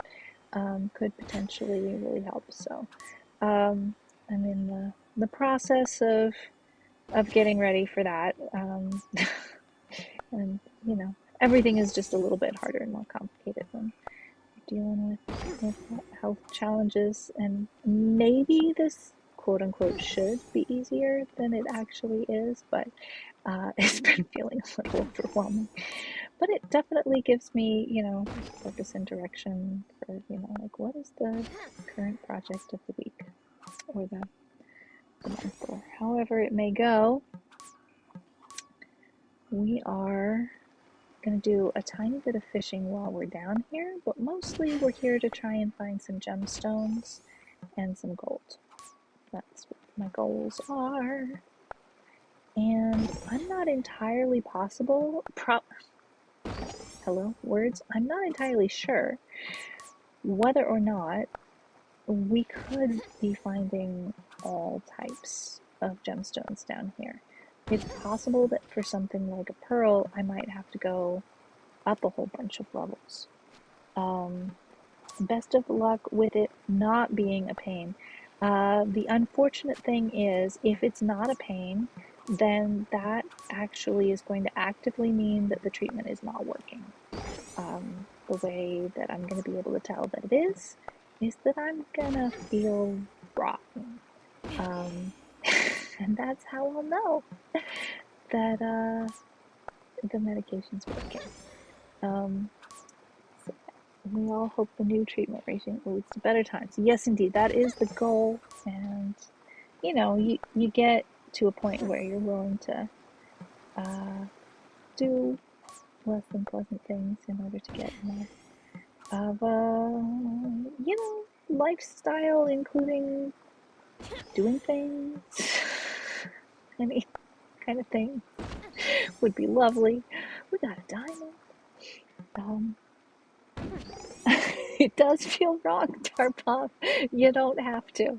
could potentially really help. So I'm in the process of of getting ready for that. And, you know, everything is just a little bit harder and more complicated when you're dealing with health challenges. And maybe this quote unquote should be easier than it actually is, but it's been feeling a little overwhelming. But it definitely gives me, you know, focus and direction for, you know, like what is the current project of the week or the month or however it may go. We are going to do a tiny bit of fishing while we're down here, but mostly we're here to try and find some gemstones and some gold. That's what my goals are. And I'm not entirely I'm not entirely sure whether or not we could be finding all types of gemstones down here. It's possible that for something like a pearl, I might have to go up a whole bunch of levels. Best of luck with it not being a pain. The unfortunate thing is, if it's not a pain, then that actually is going to actively mean that the treatment is not working. The way that I'm going to be able to tell that it is that I'm going to feel rotten. And that's how I'll know that the medication's working. So we all hope the new treatment regime leads to better times. Yes, indeed, that is the goal. And, you know, you get to a point where you're willing to do less than pleasant things in order to get more of a, you know, lifestyle, including doing things. Any kind of thing would be lovely. We got a diamond. It does feel wrong, Tarpov. You don't have to.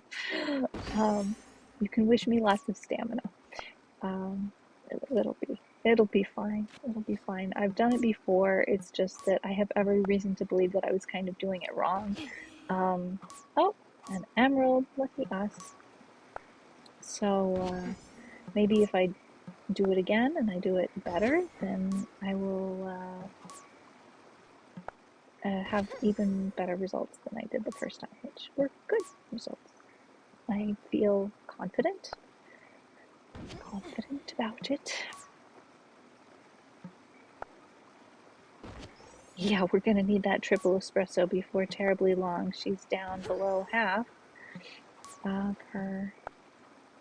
You can wish me lots of stamina. It'll be fine. It'll be fine. I've done it before. It's just that I have every reason to believe that I was kind of doing it wrong. Oh, an emerald. Lucky us. So maybe if I do it again and I do it better, then I will have even better results than I did the first time, which were good results. I feel confident about it. Yeah, we're gonna need that triple espresso before terribly long. She's down below half of her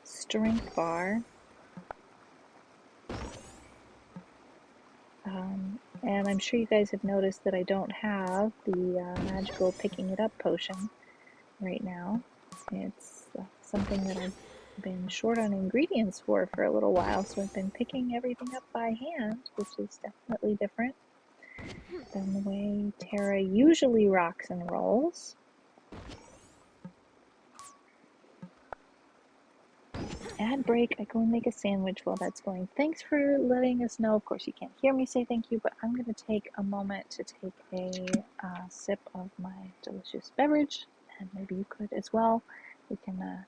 strength bar. And I'm sure you guys have noticed that I don't have the magical picking it up potion right now. It's something that I've been short on ingredients for a little while, so I've been picking everything up by hand, which is definitely different than the way Tara usually rocks and rolls. Ad break, I go and make a sandwich while that's going. Thanks for letting us know. Of course, you can't hear me say thank you, but I'm going to take a moment to take a sip of my delicious beverage, and maybe you could as well. We can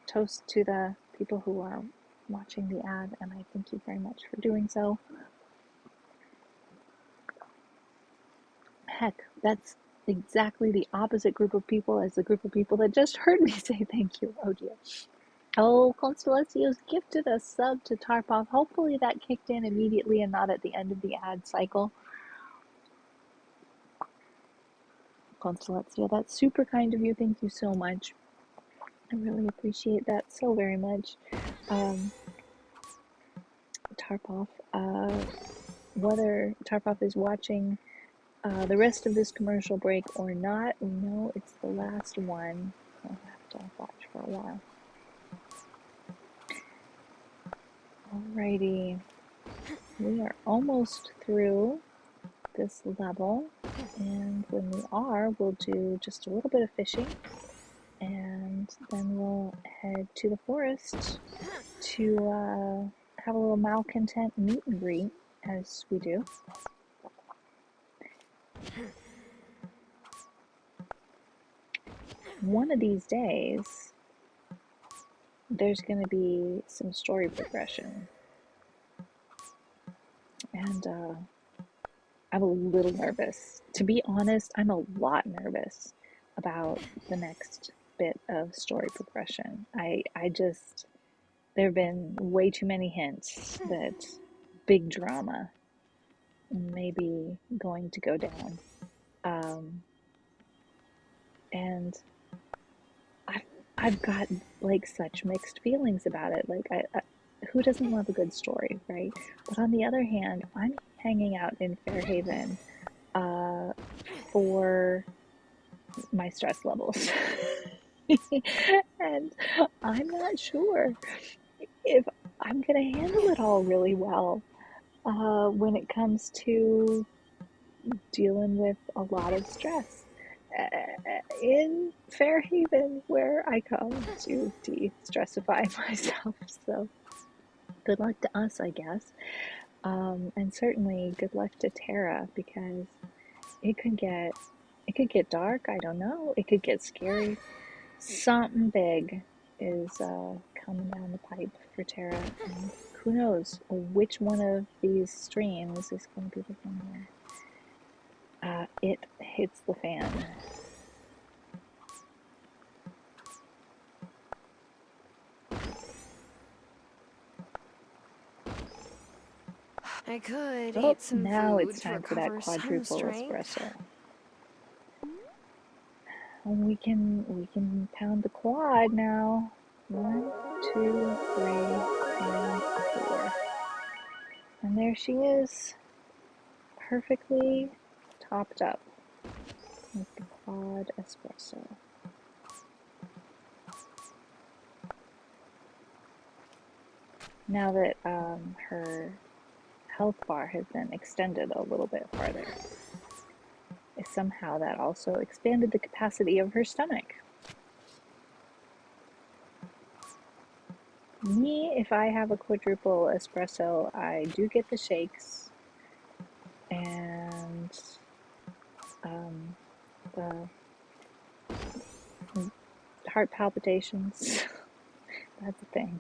toast to the people who are watching the ad, and I thank you very much for doing so. Heck, that's exactly the opposite group of people as the group of people that just heard me say thank you. Oh dear. Oh, Constellacios gifted a sub to Tarpov. Hopefully that kicked in immediately and not at the end of the ad cycle. Constellacio, that's super kind of you. Thank you so much. I really appreciate that so very much. Tarpov, whether Tarpov is watching the rest of this commercial break or not, we know it's the last one. I'll have to watch for a while. Alrighty, we are almost through this level, and when we are, we'll do just a little bit of fishing, and then we'll head to the forest to have a little malcontent meet and greet, as we do. One of these days, there's going to be some story progression. And I'm a little nervous. To be honest, I'm a lot nervous about the next bit of story progression. I just, there have been way too many hints that big drama may be going to go down. And I've got like such mixed feelings about it. Like, who doesn't love a good story, right? But on the other hand, I'm hanging out in Fairhaven for my stress levels. And I'm not sure if I'm going to handle it all really well when it comes to dealing with a lot of stress in Fairhaven, where I come to de-stressify myself. So good luck to us, I guess. And certainly good luck to Tara, because it could get dark. I don't know. It could get scary. Something big is coming down the pipe for Tara, and who knows which one of these streams is going to be the one where it hits the fan. I could Oh, eat some now food it's to time for that recover some quadruple strength. espresso. And we can pound the quad now. 1, 2, 3, and 4. And there she is, perfectly topped up with the quad espresso. Now that her health bar has been extended a little bit farther, somehow that also expanded the capacity of her stomach. Me, if I have a quadruple espresso, I do get the shakes and the heart palpitations. That's a thing.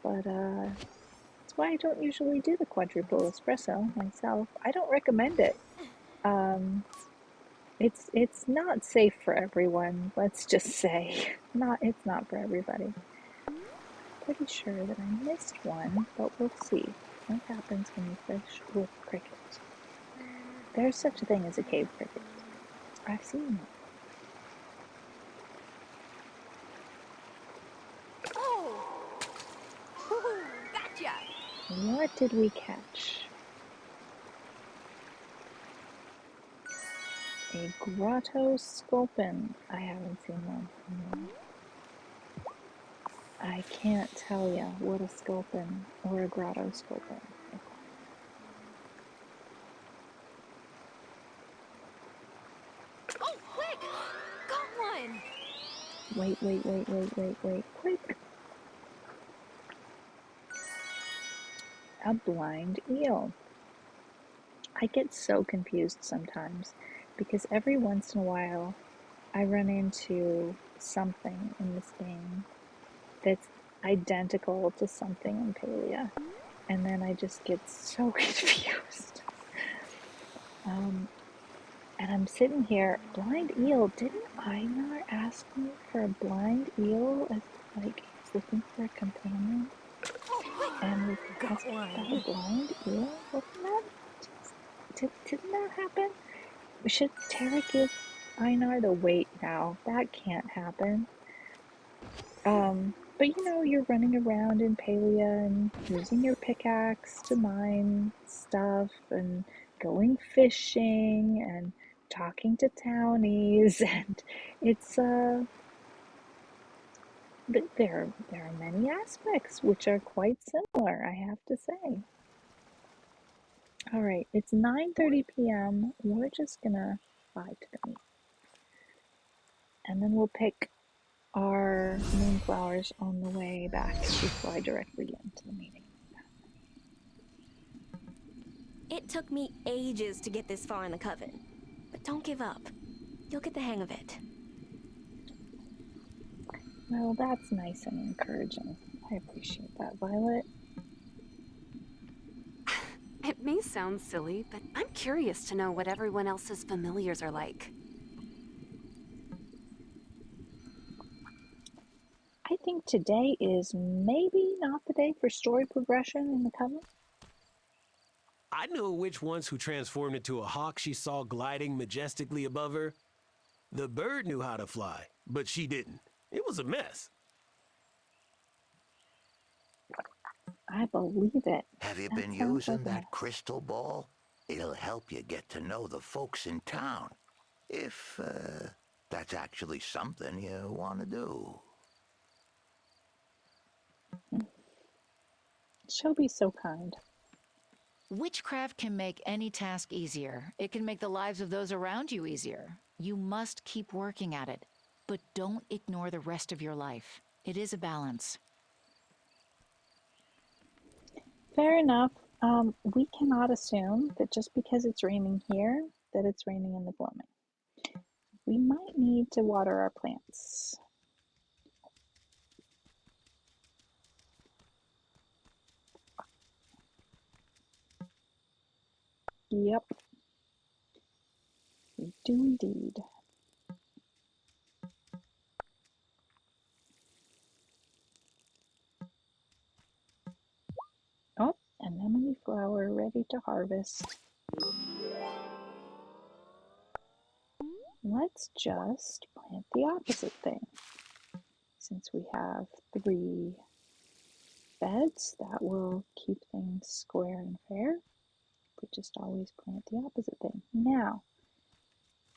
But that's why I don't usually do the quadruple espresso myself. I don't recommend it. It's not safe for everyone. Let's just say, it's not for everybody. Pretty sure that I missed one, but we'll see what happens when you fish with cricket. There's such a thing as a cave cricket. I've seen it. Oh! Gotcha! What did we catch? A grotto sculpin. I haven't seen one. No. I can't tell ya what a sculpin or a grotto sculpin look like. Oh, quick! Got one! Wait, quick! A blind eel. I get so confused sometimes because every once in a while I run into something in this game that's identical to something in Palia, and then I just get so confused. And I'm sitting here, blind eel. Didn't Einar ask me for a blind eel as like he's looking for a companion? And was asking about a blind eel? Wasn't that? Didn't that happen? Should Tara give Einar the weight now? That can't happen. But you know, you're running around in Palia and using your pickaxe to mine stuff and going fishing and talking to townies, and it's there are many aspects which are quite similar, I have to say. All right, it's 9:30 p.m. We're just gonna fly to the meet, and then we'll pick our moonflowers on the way back as we fly directly into the meeting. It took me ages to get this far in the coven, but don't give up. You'll get the hang of it. Well, that's nice and encouraging. I appreciate that, Violet. It may sound silly, but I'm curious to know what everyone else's familiars are like. I think today is maybe not the day for story progression in the cover. I knew which ones who transformed into a hawk she saw gliding majestically above her. The bird knew how to fly, but she didn't. It was a mess. I believe it. Have you That been sounds like using a that mess. crystal ball? It'll help you get to know the folks in town. If, that's actually something you want to do. Shelby's so kind. Witchcraft can make any task easier. It can make the lives of those around you easier. You must keep working at it, but don't ignore the rest of your life. It is a balance. Fair enough. We cannot assume that just because it's raining here, that it's raining in the blooming. We might need to water our plants. Yep. We do indeed. Oh, anemone flower ready to harvest. Let's just plant the opposite thing. Since we have 3 beds, that will keep things square and fair. We just always plant the opposite thing. Now,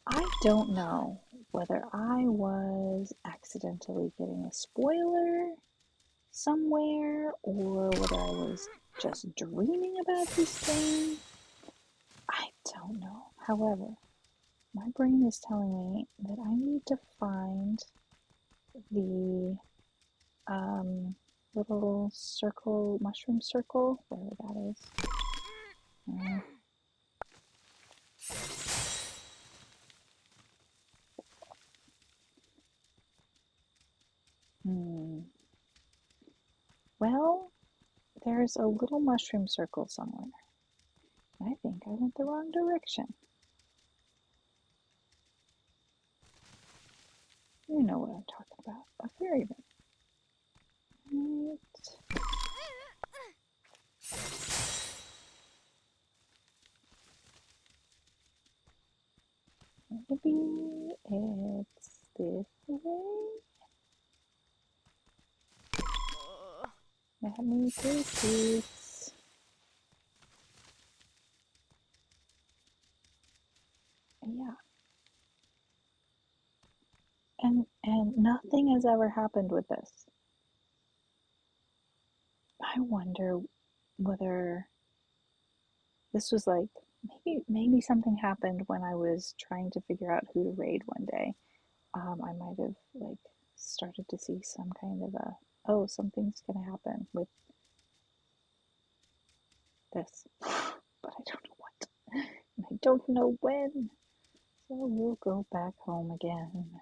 I don't know whether I was accidentally getting a spoiler somewhere or whether I was just dreaming about this game. I don't know. However, my brain is telling me that I need to find the little circle, mushroom circle, wherever that is. Well, there's a little mushroom circle somewhere. I think I went the wrong direction. You know what I'm talking about. A fairy ring. Right. Maybe it's this way. Let me please. Yeah. And nothing has ever happened with this. I wonder whether this was like maybe something happened when I was trying to figure out who to raid one day. I might have like started to see some kind of a, oh, something's gonna happen with this, but I don't know what, and I don't know when. So we'll go back home again.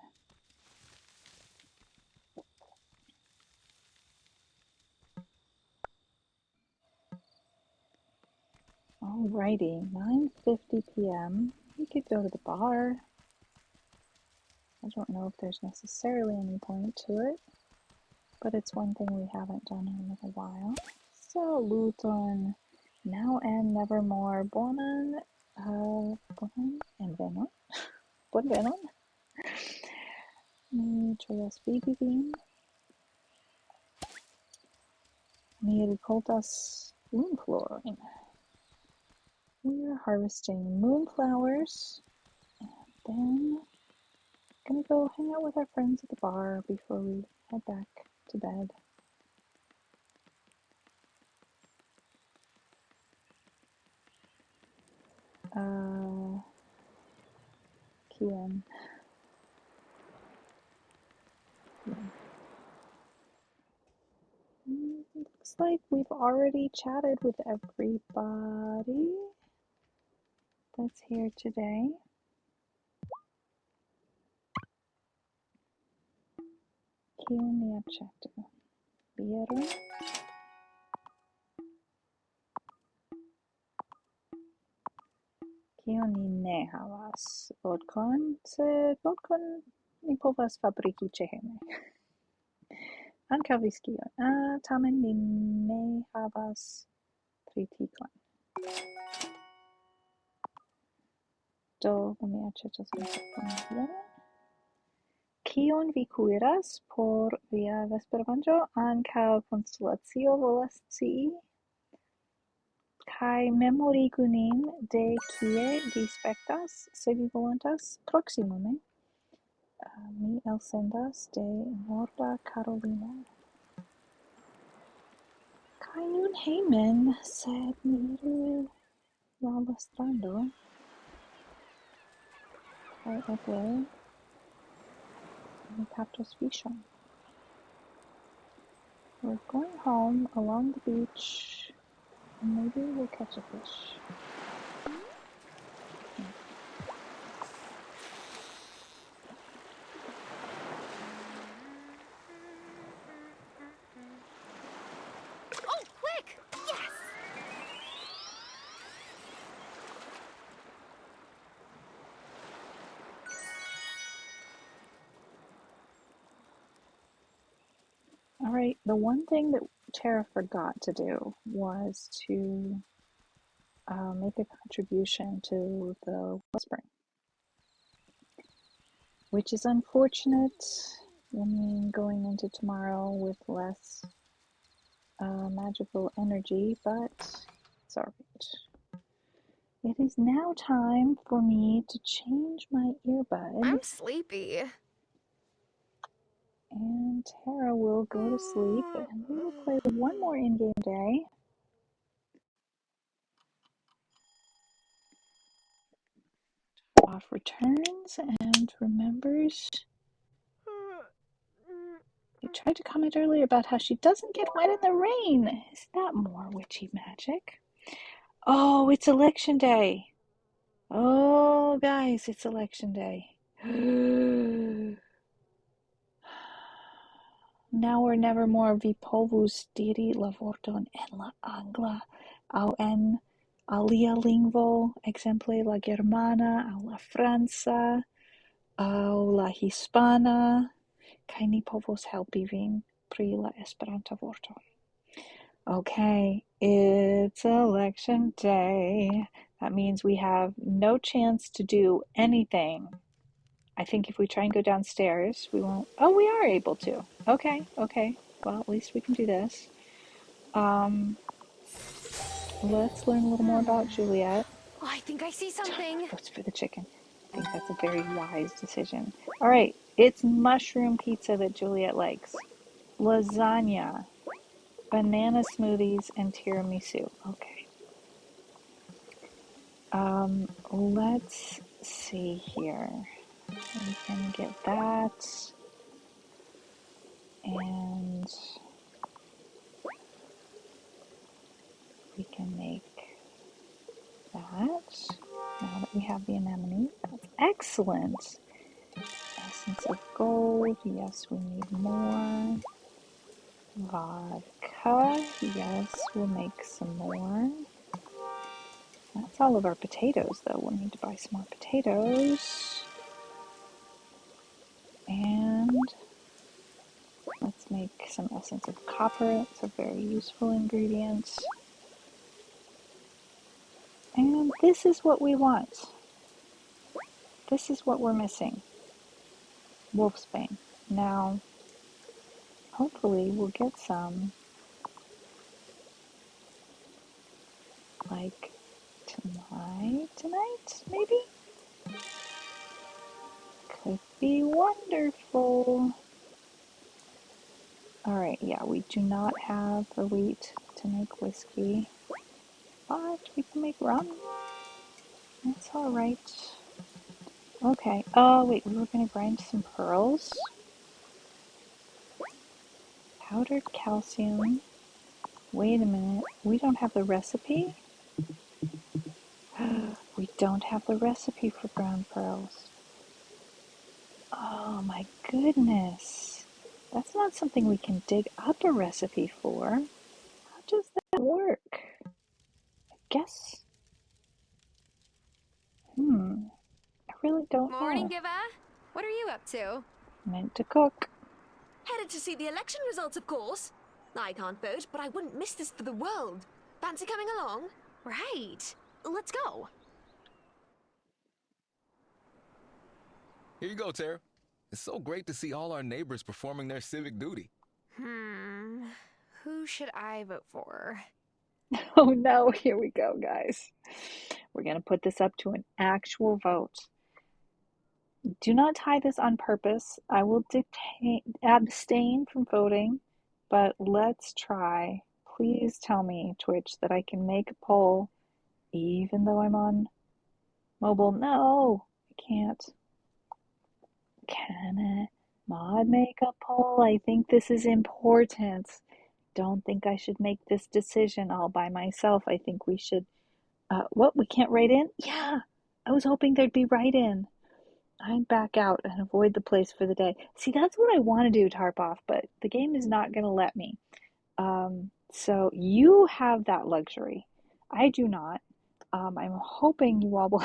Alrighty, 9:50 p.m. We could go to the bar. I don't know if there's necessarily any point to it, but it's one thing we haven't done in a little while. Saluton, now and nevermore, bonan, bonan and venon, bon venon. Joyous baby bean. Mi ricoltas moonflorin. We are harvesting moonflowers, and then gonna go hang out with our friends at the bar before we head back to bed. Kian. Yeah. Looks like we've already chatted with everybody that's here today. kiun ni aĉetu? Bieron? Kion ni ne havas? Vodkon? Sed vodkon ni povas fabriki ĉe hejme. Ankaŭ viskion. Tamen ni ne havas tritikon. Do mi aĉetos antaŭ. Kion vi kuiras por via vespermanĝo? Ankaŭ konstelacio volas scii? Kaj memorigu nin de kie vi spektas, se vi volantas proksimume. Mi elsendas de Norda Carolina. Kaj nun hejmen, sed mi iru laŭ la strando. Kaj eble mi kaptos fiŝon. We're going home along the beach, and maybe we'll catch a fish. Oh, quick! Yes! All right, the one thing that Tara forgot to do was to make a contribution to the wellspring, which is unfortunate. I mean, going into tomorrow with less magical energy, but it's all right. It is now time for me to change my earbud. I'm sleepy. And Tara will go to sleep, and we will play one more in-game day. Off returns and remembers. I tried to comment earlier about how she doesn't get wet in the rain. Is that more witchy magic? Oh, it's election day. Oh, guys, it's election day. Now or never more vi povus diri la vorton en la angla aŭ en alia lingvo, ekzemple la germana aŭ la franca aŭ la hispana, kaj ni povos helpi vin pri la Esperanta vorto. Okay, it's election day. That means we have no chance to do anything. I think if we try and go downstairs, we won't. Oh, we are able to. Okay. Well, at least we can do this. Let's learn a little more about Juliet. Oh, I think I see something. Votes for the chicken. I think that's a very wise decision. All right, it's mushroom pizza that Juliet likes. Lasagna, banana smoothies, and tiramisu. Okay. Let's see here. We can get that. And we can make that. Now that we have the anemone, that's excellent. Essence of gold. Yes, we need more. Vodka. Yes, we'll make some more. That's all of our potatoes, though. We'll need to buy some more potatoes. And let's make some essence of copper. It's a very useful ingredient. And this is what we want. This is what we're missing. Wolfsbane. Now, hopefully we'll get some, like, tonight, maybe? Could be wonderful. Alright, yeah, we do not have the wheat to make whiskey, but we can make rum. That's alright. Okay, oh wait, we were gonna grind some pearls. Powdered calcium. Wait a minute, we don't have the recipe? We don't have the recipe for ground pearls. Oh my goodness. That's not something we can dig up a recipe for. How does that work? I guess. I really don't Morning, know. Giva. What are you up to? Meant to cook. Headed to see the election results, of course. I can't vote, but I wouldn't miss this for the world. Fancy coming along? Right. Let's go. Here you go, Tara. It's so great to see all our neighbors performing their civic duty. Who should I vote for? Oh no, here we go, guys. We're going to put this up to an actual vote. Do not tie this on purpose. I will abstain from voting, but let's try. Please tell me, Twitch, that I can make a poll even though I'm on mobile. No, I can't. Can I mod make a poll? I think this is important. Don't think I should make this decision all by myself. I think we should. What? We can't write in? Yeah, I was hoping there'd be write in. I'd back out and avoid the place for the day. See, that's what I want to do, Tarpoff, but the game is not going to let me. So you have that luxury. I do not. I'm hoping you all will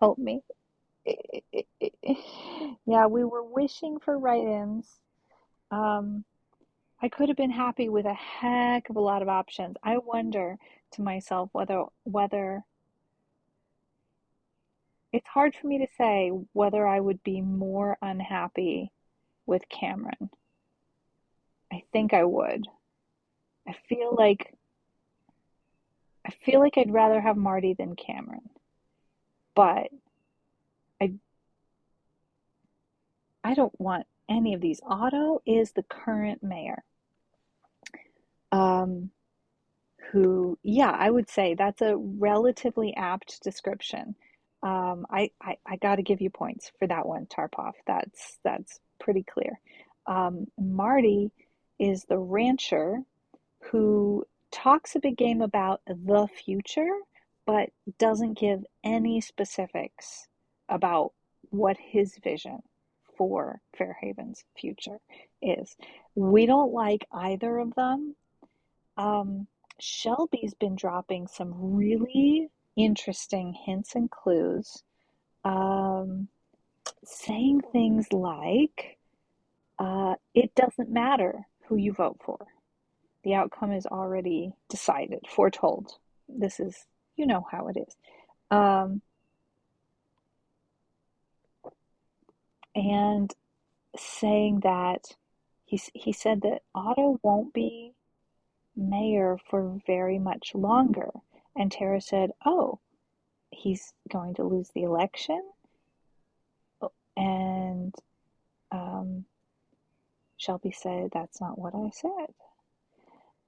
help me. Yeah, we were wishing for write-ins. I could have been happy with a heck of a lot of options. I wonder to myself whether it's hard for me to say whether I would be more unhappy with Cameron. I think I would. I feel like I'd rather have Marty than Cameron. But I don't want any of these. Otto is the current mayor. Who, yeah, I would say that's a relatively apt description. I got to give you points for that one, Tarpoff. That's pretty clear. Marty is the rancher who talks a big game about the future, but doesn't give any specifics about what his vision for Fairhaven's future is. We don't like either of them. Shelby's been dropping some really interesting hints and clues, saying things like, it doesn't matter who you vote for. The outcome is already decided, foretold. This is, you know how it is. And saying that he said that Otto won't be mayor for very much longer. And Tara said, oh, he's going to lose the election? And Shelby said, that's not what I said.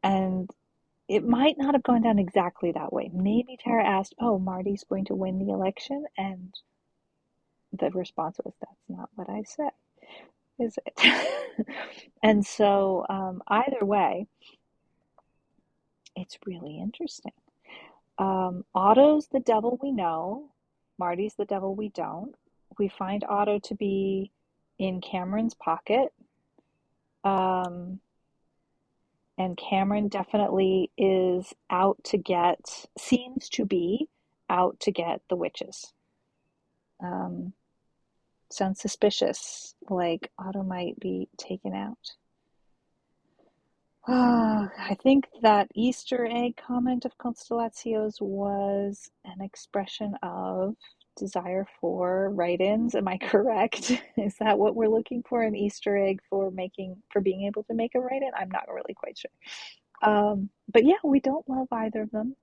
And it might not have gone down exactly that way. Maybe Tara asked, oh, Marty's going to win the election? And the response was, that's not what I said, is it? And so either way, it's really interesting. Otto's the devil we know. Marty's the devil we don't. We find Otto to be in Cameron's pocket. And Cameron definitely seems to be out to get the witches. Sounds suspicious, like Otto might be taken out. I think that Easter egg comment of Constellacios was an expression of desire for write-ins. Am I correct? Is that what we're looking for? An Easter egg for being able to make a write-in? I'm not really quite sure. But yeah, we don't love either of them.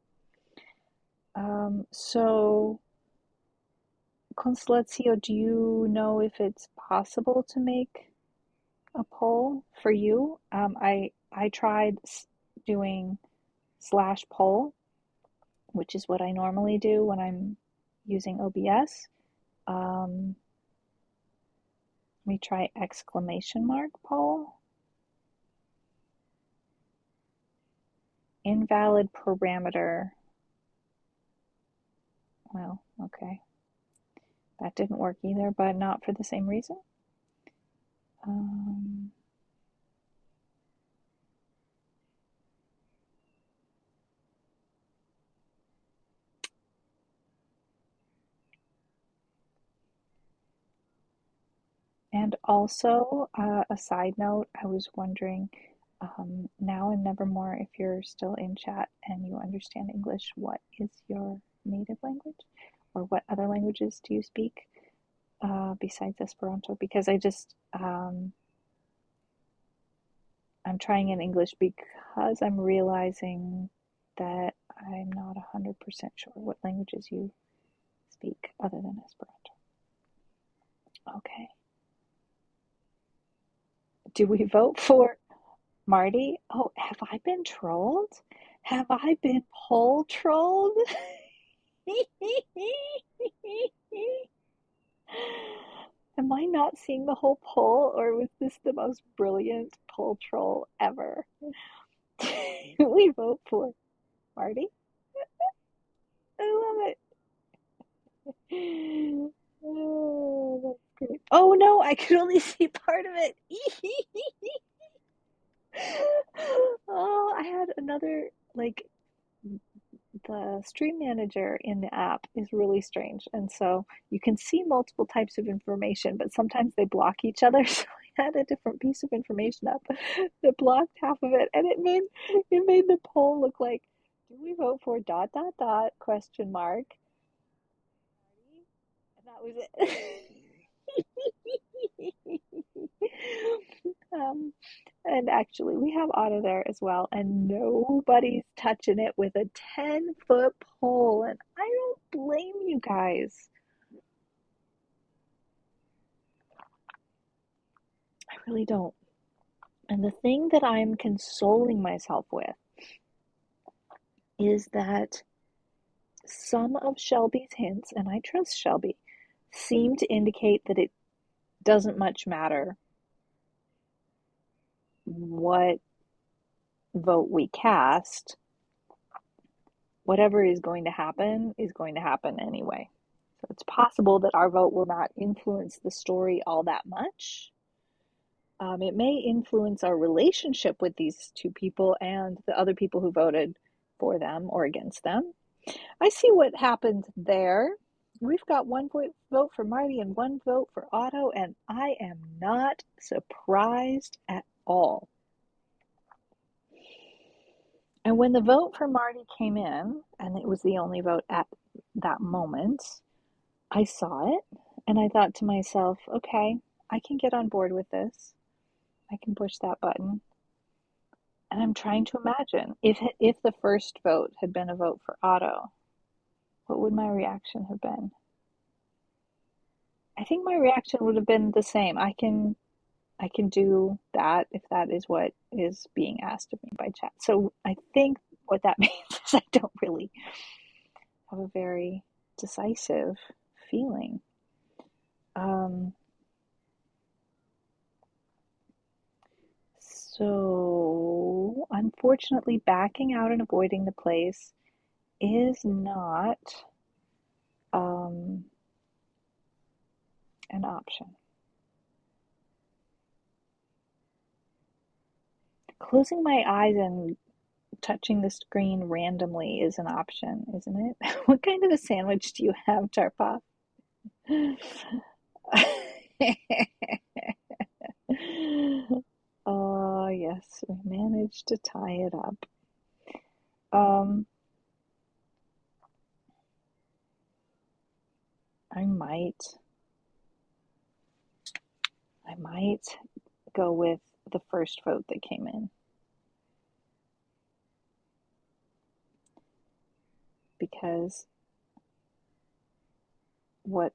So Constellatio, do you know if it's possible to make a poll for you? I tried doing /poll, which is what I normally do when I'm using OBS. Let me try !poll. Invalid parameter. Well, okay. That didn't work either, but not for the same reason. And also, a side note, I was wondering, now and nevermore, if you're still in chat and you understand English, what is your native language? Or what other languages do you speak besides Esperanto? Because I'm trying in English because I'm realizing that I'm not 100% sure what languages you speak other than Esperanto. Okay. Do we vote for Marty? Oh, have I been trolled? Have I been poll trolled? Am I not seeing the whole poll, or was this the most brilliant poll troll ever? We vote for Marty. I love it. Oh, that's great. Oh no, I could only see part of it. Oh, I had another, like, the stream manager in the app is really strange, and so you can see multiple types of information, but sometimes they block each other. So I had a different piece of information up that blocked half of it, and it made the poll look like, do we vote for ... question mark, and that was it. And actually, we have Otto there as well, and nobody's touching it with a 10-foot pole, and I don't blame you guys. I really don't. And the thing that I'm consoling myself with is that some of Shelby's hints, and I trust Shelby, seem to indicate that it doesn't much matter what vote we cast. Whatever is going to happen anyway. So it's possible that our vote will not influence the story all that much. It may influence our relationship with these two people and the other people who voted for them or against them. I see what happened there. We've got one vote for Marty and one vote for Otto, and I am not surprised at all. And when the vote for Marty came in, and it was the only vote at that moment, I saw it and I thought to myself, okay, I can get on board with this. I can push that button. And I'm trying to imagine if the first vote had been a vote for Otto, what would my reaction have been? I think my reaction would have been the same. I can do that if that is what is being asked of me by chat. So I think what that means is I don't really have a very decisive feeling. So unfortunately, backing out and avoiding the place is not an option. Closing my eyes and touching the screen randomly is an option, isn't it? What kind of a sandwich do you have, Tarpov? Oh, yes, we managed to tie it up. I might go with the first vote that came in. Because what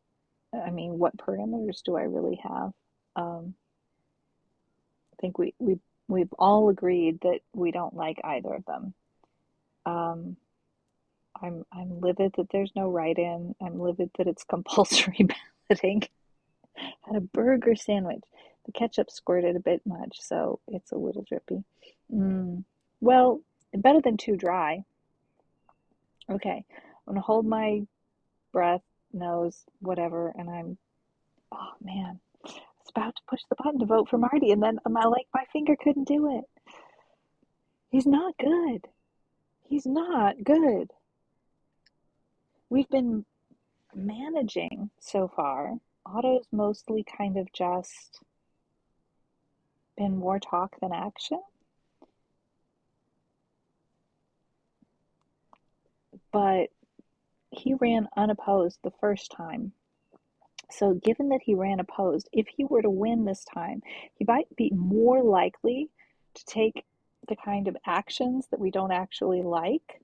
parameters do I really have? I think we've all agreed that we don't like either of them. I'm livid that there's no write-in. I'm livid that it's compulsory balloting. Had a burger sandwich. The ketchup squirted a bit much, so it's a little drippy. Well, better than too dry. Okay, I'm gonna hold my breath, nose, whatever, and oh man, I was about to push the button to vote for Marty, and then my finger couldn't do it. He's not good. He's not good. We've been managing so far Otto's mostly kind of just been more talk than action. But he ran unopposed the first time. So given that he ran opposed, if he were to win this time, he might be more likely to take the kind of actions that we don't actually like.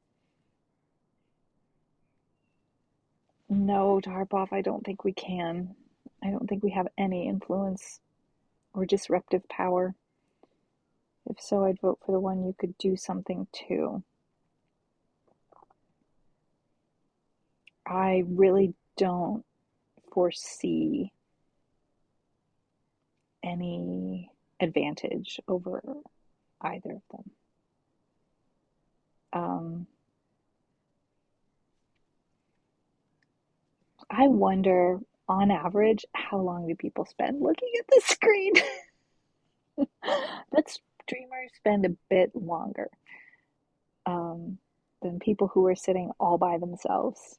No, Tarboff, I don't think we can. I don't think we have any influence or disruptive power. If so, I'd vote for the one you could do something to. I really don't foresee any advantage over either of them. I wonder, on average, how long do people spend looking at the screen? But streamers spend a bit longer than people who are sitting all by themselves.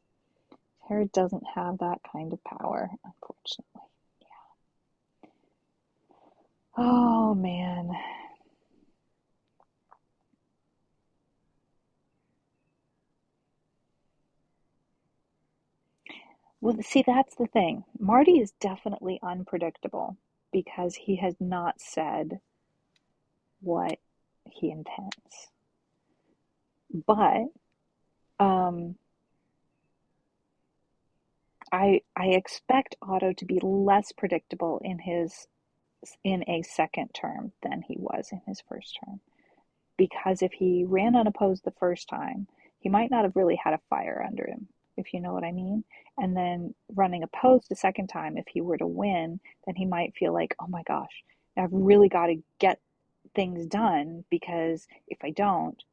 Tara doesn't have that kind of power, unfortunately. Yeah. Oh, man. Well, see, that's the thing. Marty is definitely unpredictable because he has not said what he intends. But I expect Otto to be less predictable in a second term than he was in his first term. Because if he ran unopposed the first time, he might not have really had a fire under him, if you know what I mean. And then running opposed the second time, if he were to win, then he might feel like, oh my gosh, I've really got to get things done because if I don't,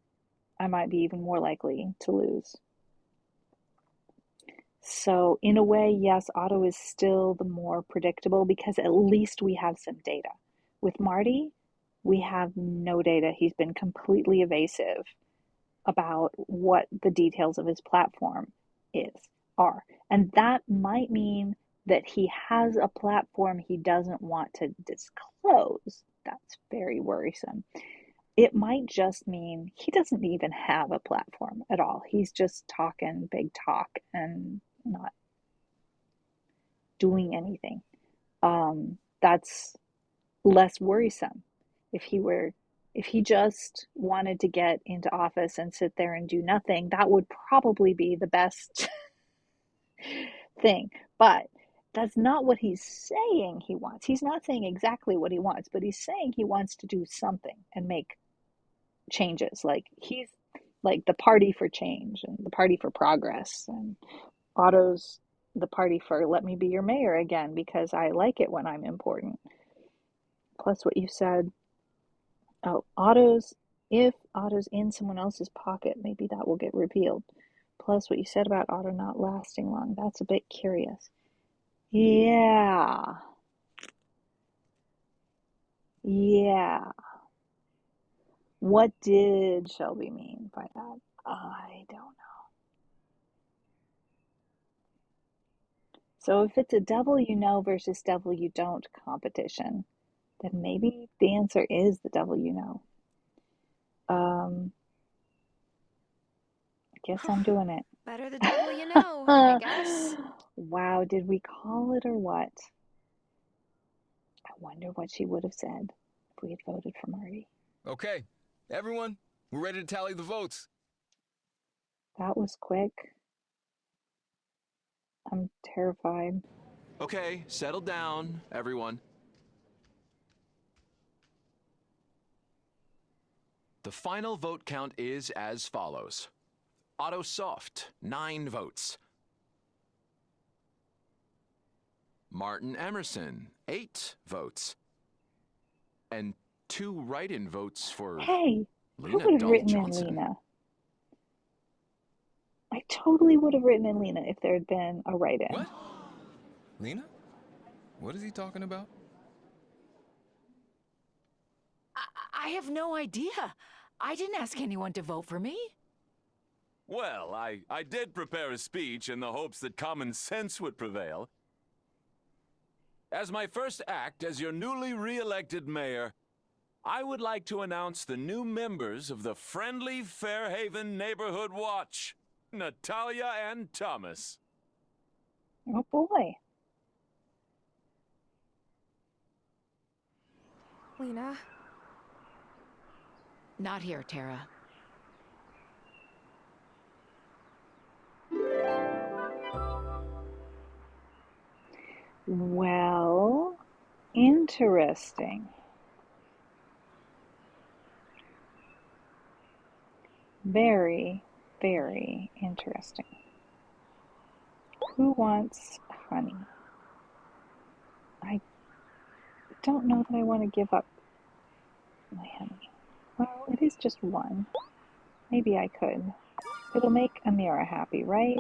I might be even more likely to lose. So in a way, yes, Otto is still the more predictable because at least we have some data. With Marty, we have no data. He's been completely evasive about what the details of his platform are. And that might mean that he has a platform he doesn't want to disclose. That's very worrisome. It might just mean he doesn't even have a platform at all. He's just talking big talk and not doing anything. That's less worrisome. If he just wanted to get into office and sit there and do nothing, that would probably be the best thing. But that's not what he's saying he wants. He's not saying exactly what he wants, but he's saying he wants to do something and make changes. Like he's like the party for change and the party for progress, and Otto's the party for let me be your mayor again because I like it when I'm important. Plus what you said, oh, if Otto's in someone else's pocket, maybe that will get revealed. Plus what you said about Otto not lasting long, that's a bit curious. Yeah. What did Shelby mean by that? I don't know. So if it's a devil you know versus devil you don't competition, then maybe the answer is the devil you know. I guess I'm doing it. Better the devil you know, I guess. Wow, did we call it or what? I wonder what she would have said if we had voted for Marty. Okay, everyone, we're ready to tally the votes. That was quick. I'm terrified. Okay, settle down, everyone. The final vote count is as follows. Otto Soft, 9 votes. Martin Emerson, 8 votes. And 2 write-in votes for Hey, I Lena would have Dahl written in Johnson. Lena. I totally would have written in Lena if there had been a write-in. What? Lena? What is he talking about? I have no idea. I didn't ask anyone to vote for me. Well, I did prepare a speech in the hopes that common sense would prevail. As my first act as your newly re-elected mayor, I would like to announce the new members of the Friendly Fairhaven Neighborhood Watch, Natalia and Thomas. Oh boy. Lena? Not here, Tara. Well, interesting. Very, very interesting. Who wants honey? I don't know that I want to give up my honey. Well, it is just one. Maybe I could. It'll make Amira happy, right?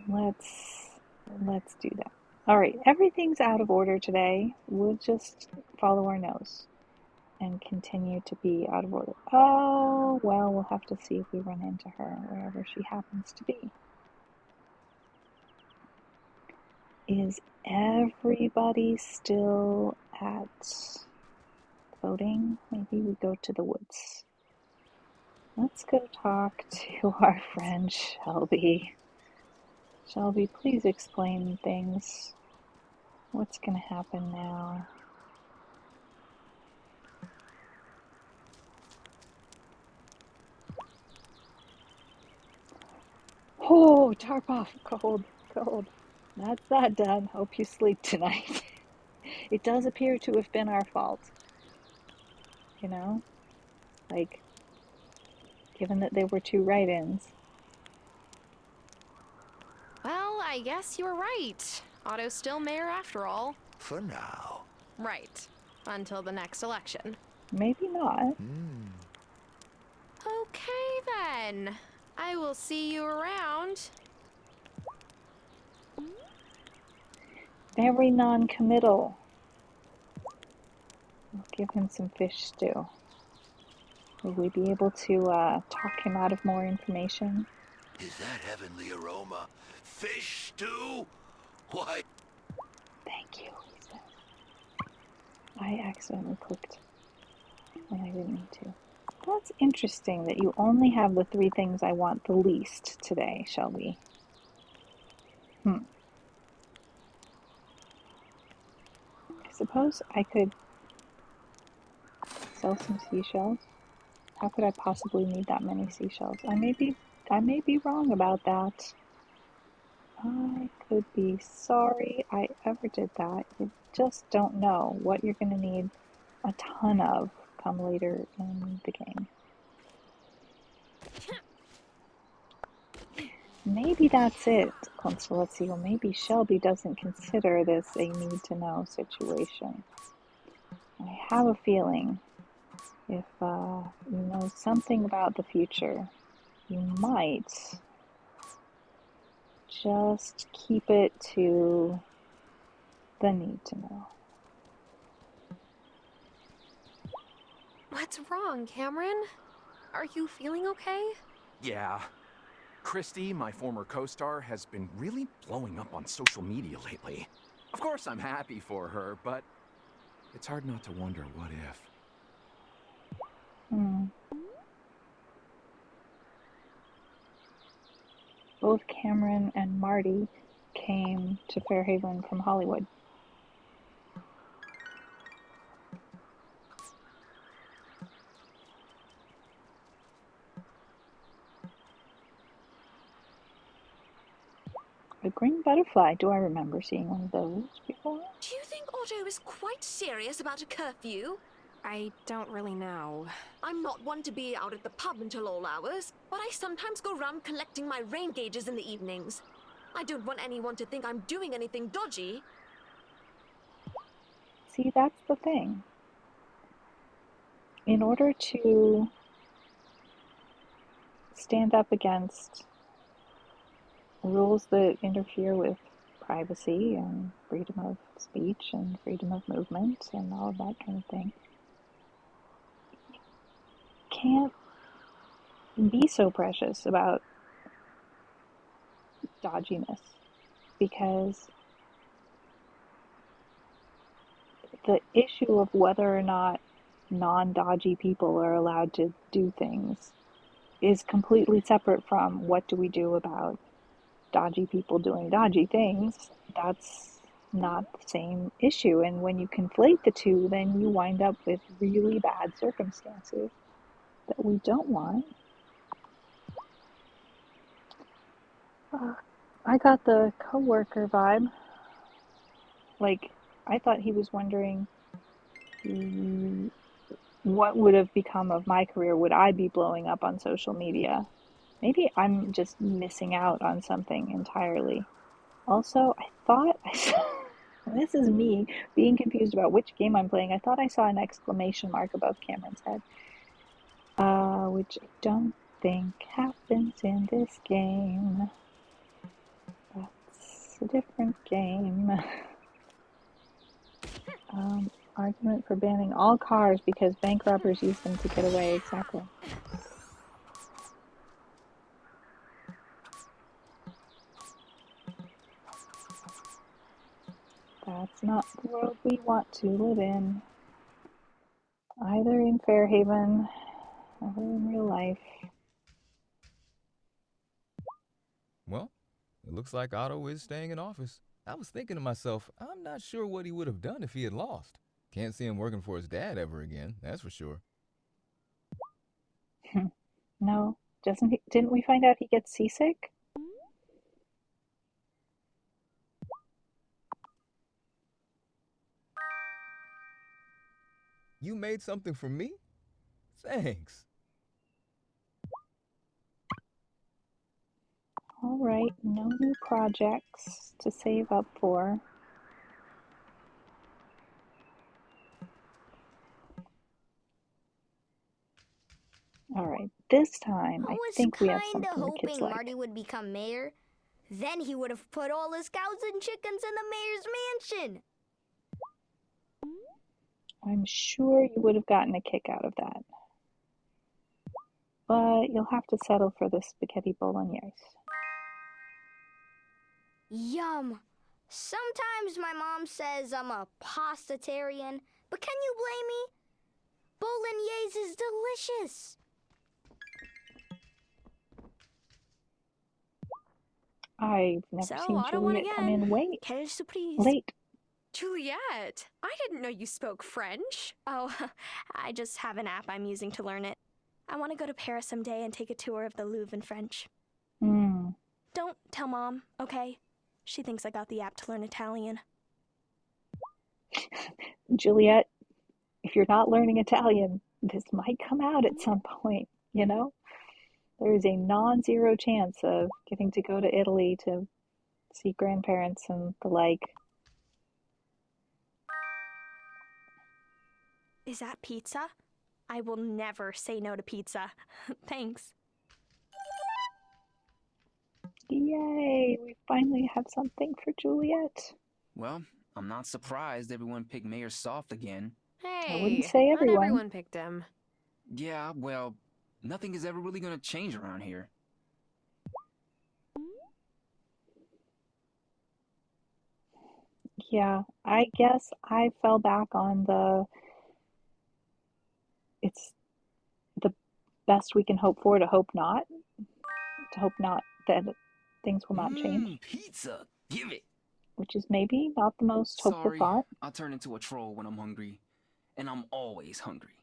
Let's do that. All right, everything's out of order today. We'll just follow our nose and continue to be out of order. Oh, well, we'll have to see if we run into her wherever she happens to be. Is everybody still at voting? Maybe we go to the woods. Let's go talk to our friend Shelby. Shelby, please explain things. What's going to happen now? Oh, tarp off. Cold, cold. That's that done. Hope you sleep tonight. It does appear to have been our fault. You know? Like, given that there were 2 write-ins. Well, I guess you were right. Otto's still mayor after all. For now. Right. Until the next election. Maybe not. Okay, then. I will see you around. Very non-committal. We'll give him some fish stew. Will we be able to talk him out of more information? Is that heavenly aroma fish stew? Why? Thank you, he said. I accidentally clicked when I didn't need to. That's interesting that you only have the 3 things I want the least today, Shelby. I suppose I could sell some seashells. How could I possibly need that many seashells? I may be wrong about that. I could be sorry I ever did that. You just don't know what you're going to need a ton of come later in the game. Maybe that's it, Constellazio. Maybe Shelby doesn't consider this a need-to-know situation. I have a feeling if you know something about the future, you might just keep it to the need-to-know. What's wrong, Cameron? Are you feeling okay? Yeah. Christy, my former co-star, has been really blowing up on social media lately. Of course I'm happy for her, but it's hard not to wonder what if. Both Cameron and Marty came to Fairhaven from Hollywood. A green butterfly. Do I remember seeing one of those before? Do you think Otto is quite serious about a curfew? I don't really know. I'm not one to be out at the pub until all hours, but I sometimes go round collecting my rain gauges in the evenings. I don't want anyone to think I'm doing anything dodgy. See, that's the thing. In order to stand up against rules that interfere with privacy and freedom of speech and freedom of movement and all of that kind of thing, can't be so precious about dodginess. because the issue of whether or not non-dodgy people are allowed to do things is completely separate from what do we do about dodgy people doing dodgy things. That's not the same issue. And when you conflate the two, then you wind up with really bad circumstances that we don't want. I got the coworker vibe. Like, I thought he was wondering what would have become of my career. Would I be blowing up on social media? Maybe I'm just missing out on something entirely. Also, I thought I saw, this is me being confused about which game I'm playing. I thought I saw an exclamation mark above Cameron's head, which I don't think happens in this game. That's a different game. Argument for banning all cars because bank robbers use them to get away. Exactly. That's not the world we want to live in, either in Fairhaven or in real life. Well, it looks like Otto is staying in office. I was thinking to myself, I'm not sure what he would have done if he had lost. Can't see him working for his dad ever again, that's for sure. No, didn't we find out he gets seasick? You made something for me? Thanks. All right, no new projects to save up for. All right, this time I think we have something the kids hoping like. Marty would become mayor. Then he would have put all his cows and chickens in the mayor's mansion. I'm sure you would have gotten a kick out of that. But you'll have to settle for the spaghetti bolognese. Yum. Sometimes my mom says I'm a pastatarian, but can you blame me? Bolognese is delicious. I've never seen Juliet come in Quelle surprise. late. Juliet, I didn't know you spoke French. Oh, I just have an app I'm using to learn it. I want to go to Paris someday and take a tour of the Louvre in French. Don't tell Mom, okay? She thinks I got the app to learn Italian. Juliet, if you're not learning Italian, this might come out at some point, you know? There is a non-zero chance of getting to go to Italy to see grandparents and the like. Is that pizza? I will never say no to pizza. Thanks. Yay, we finally have something for Juliet. Well, I'm not surprised everyone picked Mayor Soft again. Hey, I wouldn't say not everyone. everyone picked him. Yeah, well, nothing is ever really gonna change around here. Yeah, I guess I fell back on it's the best we can hope for to hope not that things will not change. Pizza! Give it! Which is maybe not the most hopeful Sorry, thought. I'll turn into a troll when I'm hungry. And I'm always hungry.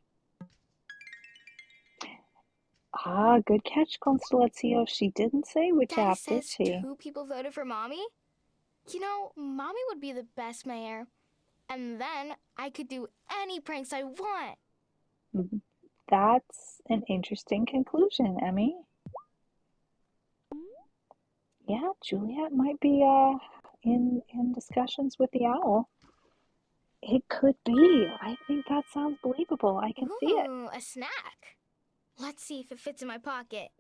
Ah, good catch, Constellazio. She didn't say which Daddy app, did says she? 2 people voted for Mommy? You know, Mommy would be the best mayor. And then I could do any pranks I want. That's an interesting conclusion, Emmy. Yeah, Juliet might be in discussions with the owl. It could be. I think that sounds believable. I can see it. Ooh, a snack. Let's see if it fits in my pocket.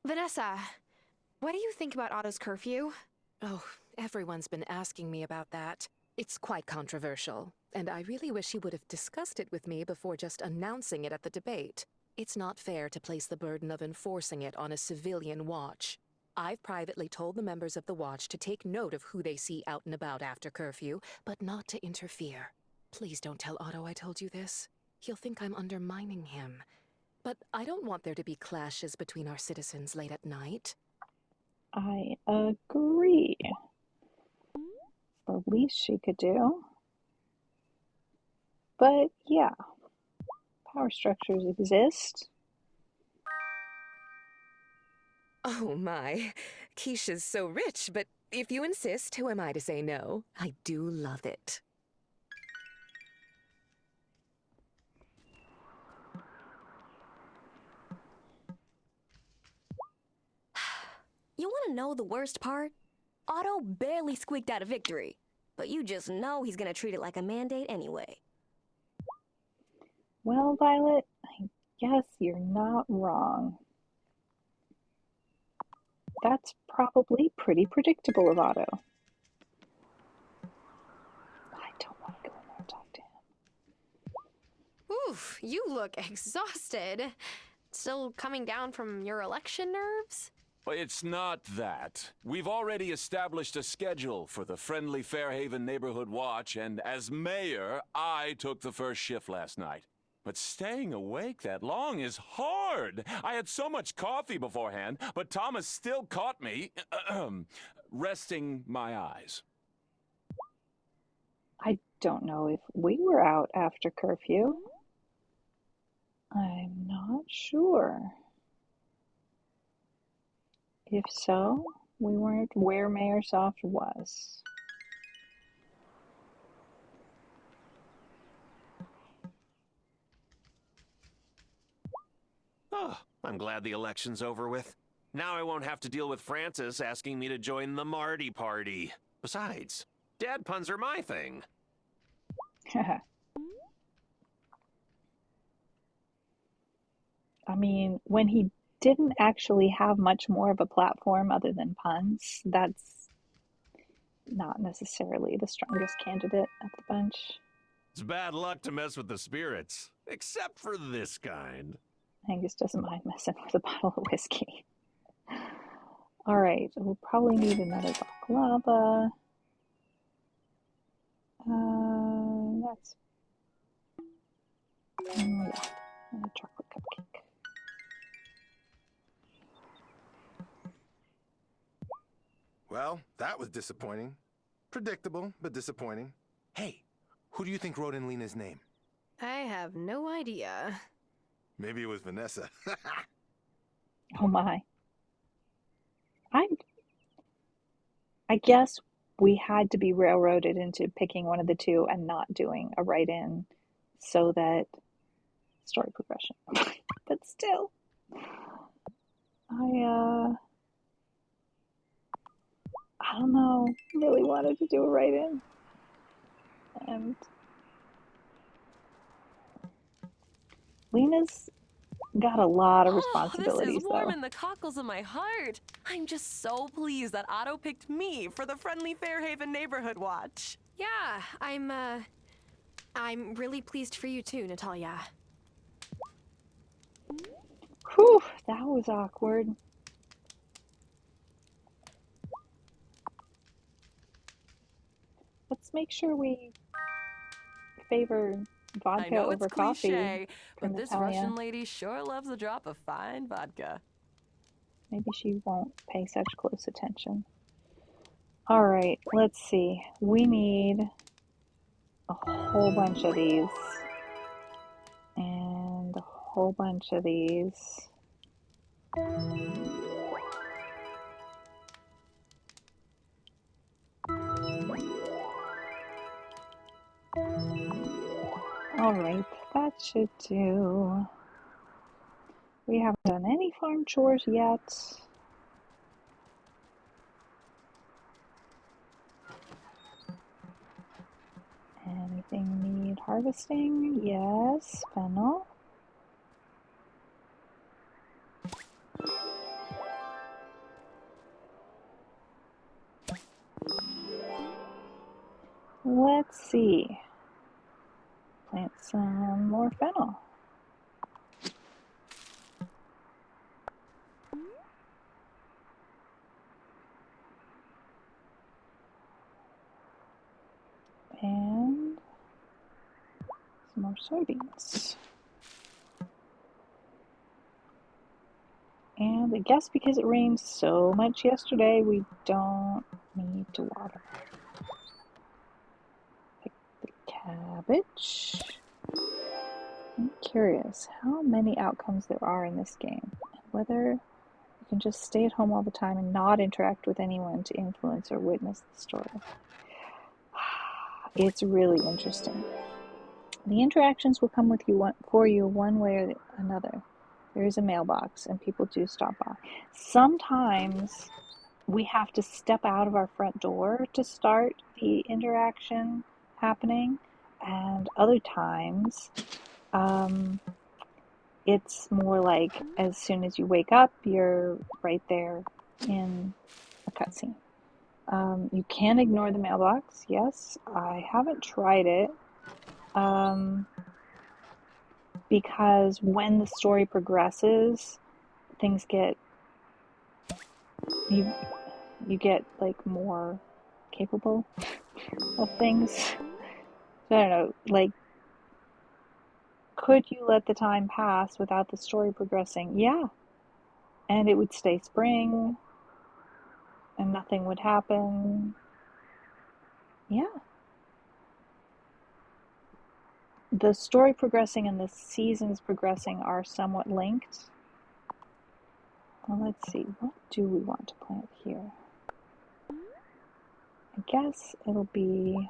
Vanessa, what do you think about Otto's curfew? Oh, everyone's been asking me about that. It's quite controversial, and I really wish he would have discussed it with me before just announcing it at the debate. It's not fair to place the burden of enforcing it on a civilian watch. I've privately told the members of the watch to take note of who they see out and about after curfew, but not to interfere. Please don't tell Otto I told you this. He'll think I'm undermining him. But I don't want there to be clashes between our citizens late at night. I agree. The least she could do. But yeah, power structures exist. Oh my, Keisha's so rich, but if you insist, who am I to say no? I do love it. You want to know the worst part? Otto barely squeaked out a victory, but you just know he's gonna treat it like a mandate anyway. Well, Violet, I guess you're not wrong. That's probably pretty predictable of Otto. I don't want to go in there and talk to him. Oof, you look exhausted. Still coming down from your election nerves? It's not that. We've already established a schedule for the friendly Fairhaven Neighborhood Watch, and as mayor, I took the first shift last night. But staying awake that long is hard. I had so much coffee beforehand, but Thomas still caught me resting my eyes. I don't know if we were out after curfew. I'm not sure. If so, we weren't where Mayor Soft was. Oh, I'm glad the election's over with. Now I won't have to deal with Francis asking me to join the Marty party. Besides, dad puns are my thing. I mean, when he didn't actually have much more of a platform other than puns, that's not necessarily the strongest candidate of the bunch. It's bad luck to mess with the spirits, except for this kind. Angus doesn't mind messing with a bottle of whiskey. All right, we'll probably need another baklava. That's yeah, and a chocolate cupcake. Well, that was disappointing. Predictable, but disappointing. Hey, who do you think wrote in Lena's name? I have no idea. Maybe it was Vanessa. Oh my. I guess we had to be railroaded into picking one of the two and not doing a write-in so that story progression. But still, I don't know, really wanted to do a write-in. And Lena's got a lot of responsibilities, this is warm though. in the cockles of my heart. I'm just so pleased that Otto picked me for the friendly Fairhaven Neighborhood Watch. Yeah, I'm really pleased for you too, Natalia. Whew, that was awkward. Let's make sure we favor vodka I know over it's coffee. cliche, but Natalia. this Russian lady sure loves a drop of fine vodka. Maybe she won't pay such close attention. All right, let's see. We need a whole bunch of these. And a whole bunch of these. All right, that should do. We haven't done any farm chores yet. Anything need harvesting? Yes, fennel. Let's see. Plant some more fennel. Some more soybeans. And I guess because it rained so much yesterday, we don't need to water. Pick the cabbage. I'm curious how many outcomes there are in this game, and whether you can just stay at home all the time and not interact with anyone to influence or witness the story. It's really interesting. The interactions will come with you for you one way or another. There is a mailbox, and people do stop by. Sometimes we have to step out of our front door to start the interaction happening, and other times it's more like as soon as you wake up, you're right there in a cutscene. You can ignore the mailbox, yes. I haven't tried it. Because when the story progresses, things get you get like more capable of things. So I don't know, like, could you let the time pass without the story progressing? Yeah. And it would stay spring and nothing would happen. Yeah. The story progressing and the seasons progressing are somewhat linked. Well, let's see. What do we want to plant here? I guess it'll be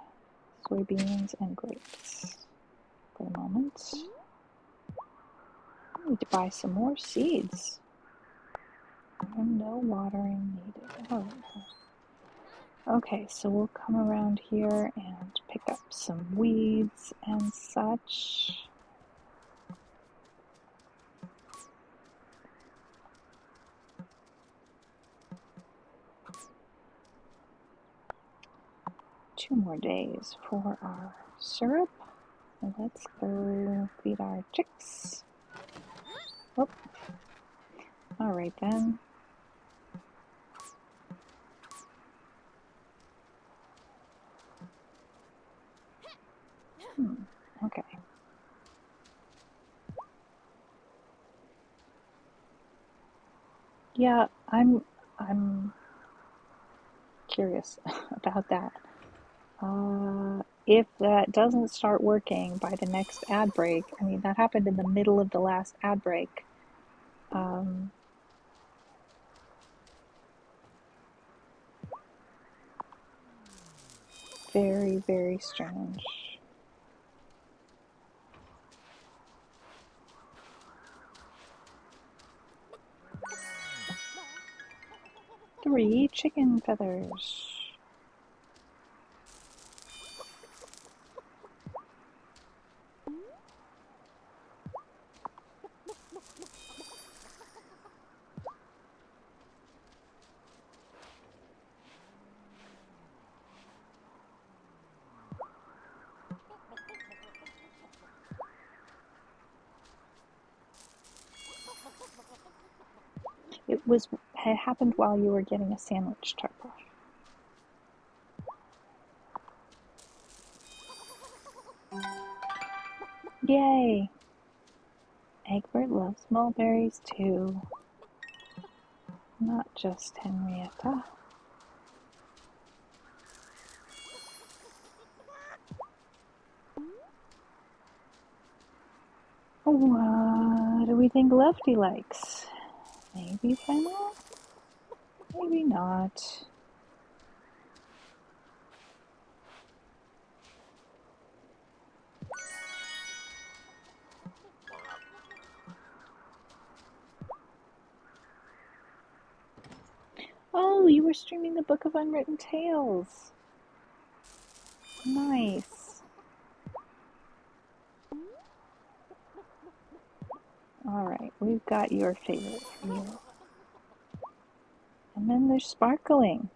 soybeans and grapes for the moment. I need to buy some more seeds. And no watering needed. All right. Okay, so we'll come around here and pick up some weeds and such. Two more days for our syrup. So let's go feed our chicks. Oh. All right then. Okay. Yeah, I'm curious about that. If that doesn't start working by the next ad break, I mean, that happened in the middle of the last ad break. Very, very strange. Three chicken feathers. It happened while you were getting a sandwich, Tarpa. Yay! Egbert loves mulberries too. Not just Henrietta. What do we think Lefty likes? Maybe fennel? Maybe not. Oh, you were streaming the Book of Unwritten Tales. Nice. Alright, we've got your favorite for you. And then they're sparkling.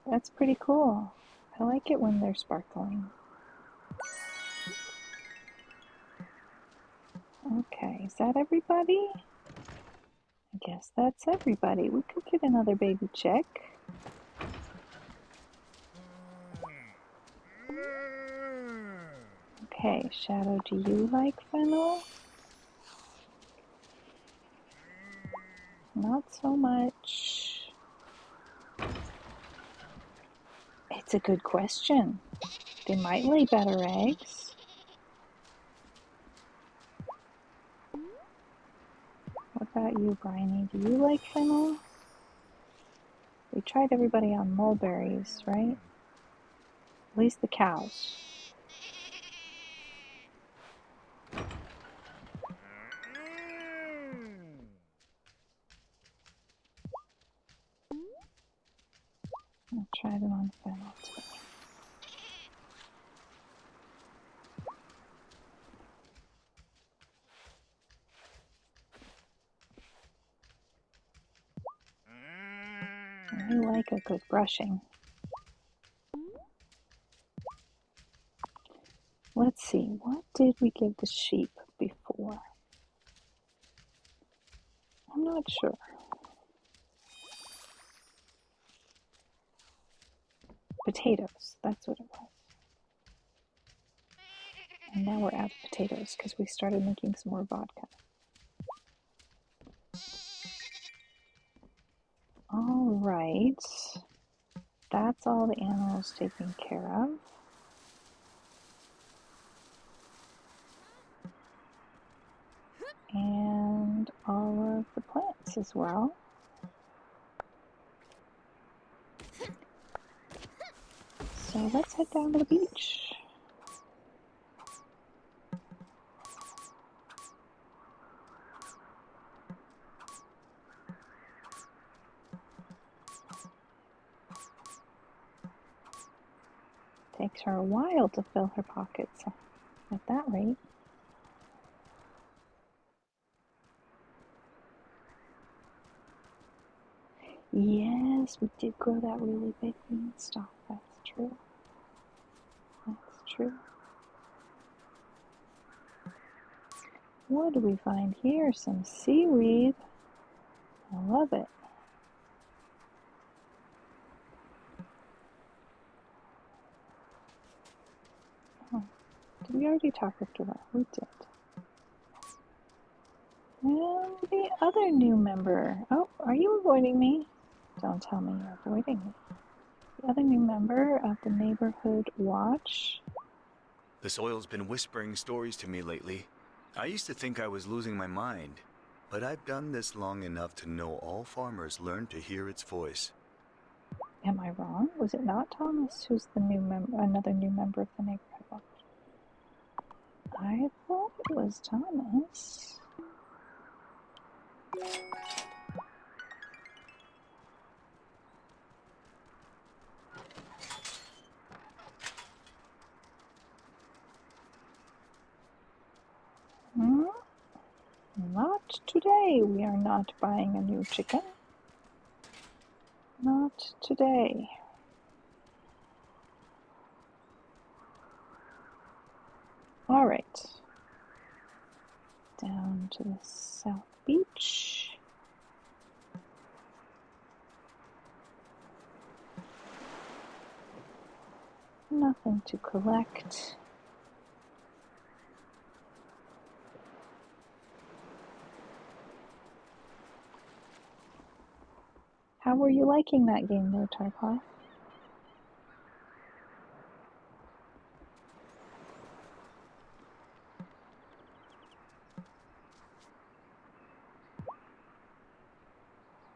That's pretty cool. I like it when they're sparkling. Okay, is that everybody? I guess that's everybody. We could get another baby chick. Okay, Shadow, do you like fennel? Not so much. It's a good question. They might lay better eggs. What about you, Bryony? Do you like fennel? We tried everybody on mulberries, right? At least the cows. I'll try them on fennel today. I like a good brushing. Let's see, what did we give the sheep before? I'm not sure. Potatoes, that's what it was. And now we're out of potatoes because we started making some more vodka. All right, that's all the animals taken care of. And all of the plants as well. So let's head down to the beach. Takes her a while to fill her pockets at that rate. Yes, we did grow that really big beanstalk. That's true. That's true. What do we find here? Some seaweed. I love it. Oh, did we already talk with Gila? We did. And the other new member. Oh, are you avoiding me? Don't tell me you're avoiding me. The other new member of the Neighborhood Watch. The soil's been whispering stories to me lately. I used to think I was losing my mind, but I've done this long enough to know all farmers learn to hear its voice. Am I wrong? Was it not Thomas who's the new another new member of the Neighborhood Watch? I thought it was Thomas. Not today. We are not buying a new chicken. Not today. All right. Down to the South Beach. Nothing to collect. How were you liking that game there, Tarkov?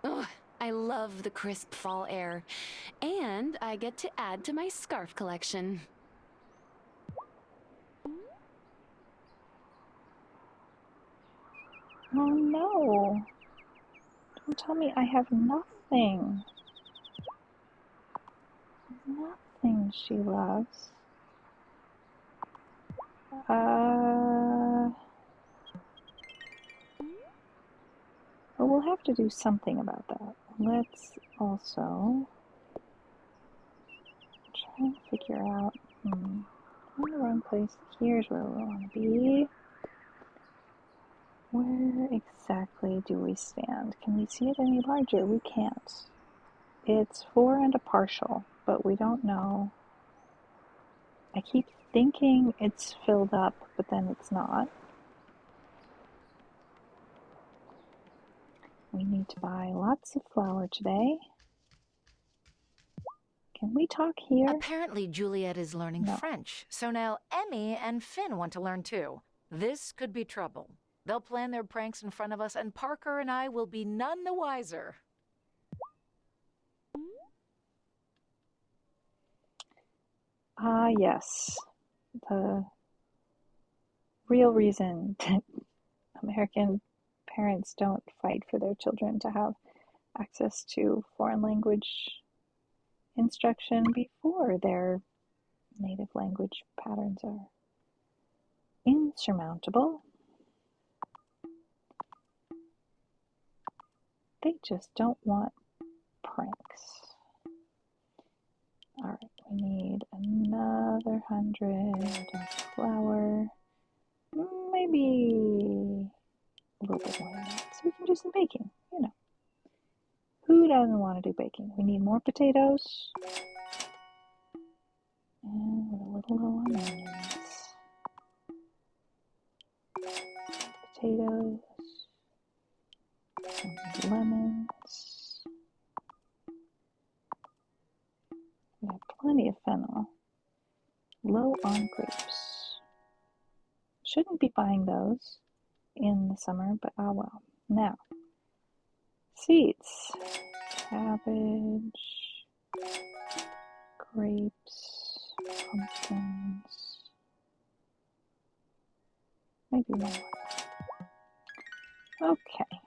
Oh, I love the crisp fall air. And I get to add to my scarf collection. Oh no. Don't tell me I have nothing. Nothing she loves. Well, we'll have to do something about that. Let's also try and figure out, I'm in the wrong place. Here's where we want to be. Where exactly do we stand? Can we see it any larger? We can't. It's 4 and a partial, but we don't know. I keep thinking it's filled up, but then it's not. We need to buy lots of flour today. Can we talk here? Apparently, Juliet is learning French, so now Emmy and Finn want to learn too. This could be trouble. They'll plan their pranks in front of us, and Parker and I will be none the wiser. Yes. The real reason that American parents don't fight for their children to have access to foreign language instruction before their native language patterns are insurmountable. They just don't want pranks. Alright, we need another 100 of flour. Maybe a little bit more than that, so we can do some baking, you know. Who doesn't want to do baking? We need more potatoes. And we're a little low on onions. Potatoes. Some lemons. We have plenty of fennel. Low on grapes. Shouldn't be buying those in the summer, but oh well. Now, seeds. Cabbage. Grapes. Pumpkins. Maybe one more. Okay.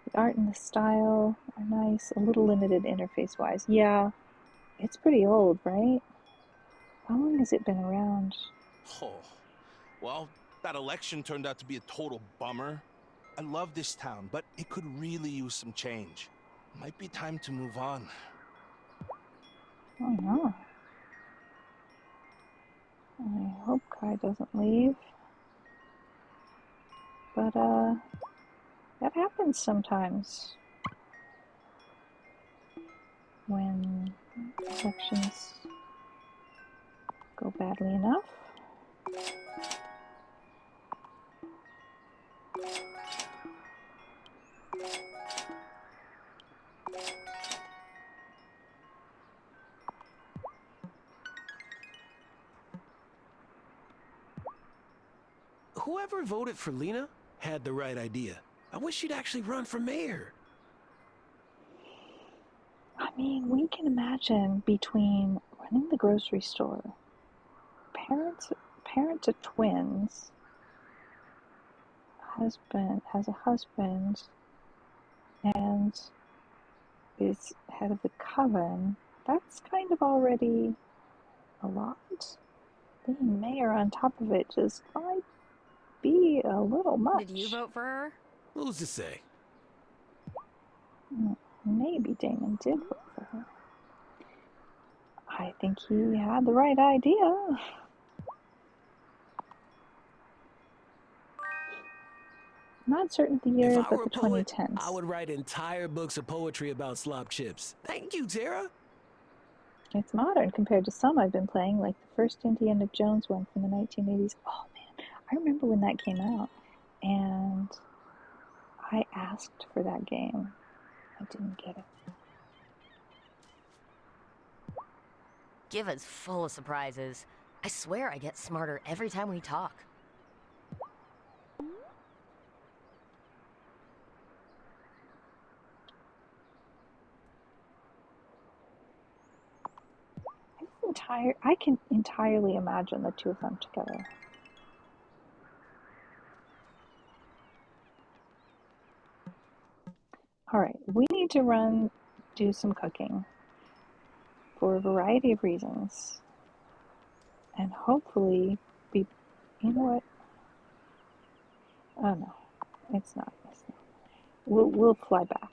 The art and the style are nice, a little limited interface-wise. Yeah, it's pretty old, right? How long has it been around? Oh, well, that election turned out to be a total bummer. I love this town, but it could really use some change. Might be time to move on. Oh no. I hope Kai doesn't leave. But, that happens sometimes. When elections go badly enough. Whoever voted for Lena had the right idea. I wish she'd actually run for mayor. I mean, we can imagine between running the grocery store, parent to twins, has a husband, and is head of the coven. That's kind of already a lot. Being mayor on top of it just might be a little much. Did you vote for her? Who's to say? Maybe Damon did vote for her. I think he had the right idea. Not certain of the year, If I but were the a poet, 2010s. I would write entire books of poetry about slop chips. Thank you, Tara. It's modern compared to some I've been playing, like the first Indiana Jones one from the 1980s. Oh man, I remember when that came out, and I asked for that game. I didn't get it. Giva's full of surprises. I swear I get smarter every time we talk. I can entirely imagine the two of them together. Alright, we need to do some cooking for a variety of reasons. And hopefully you know what? Oh no, it's not. We'll fly back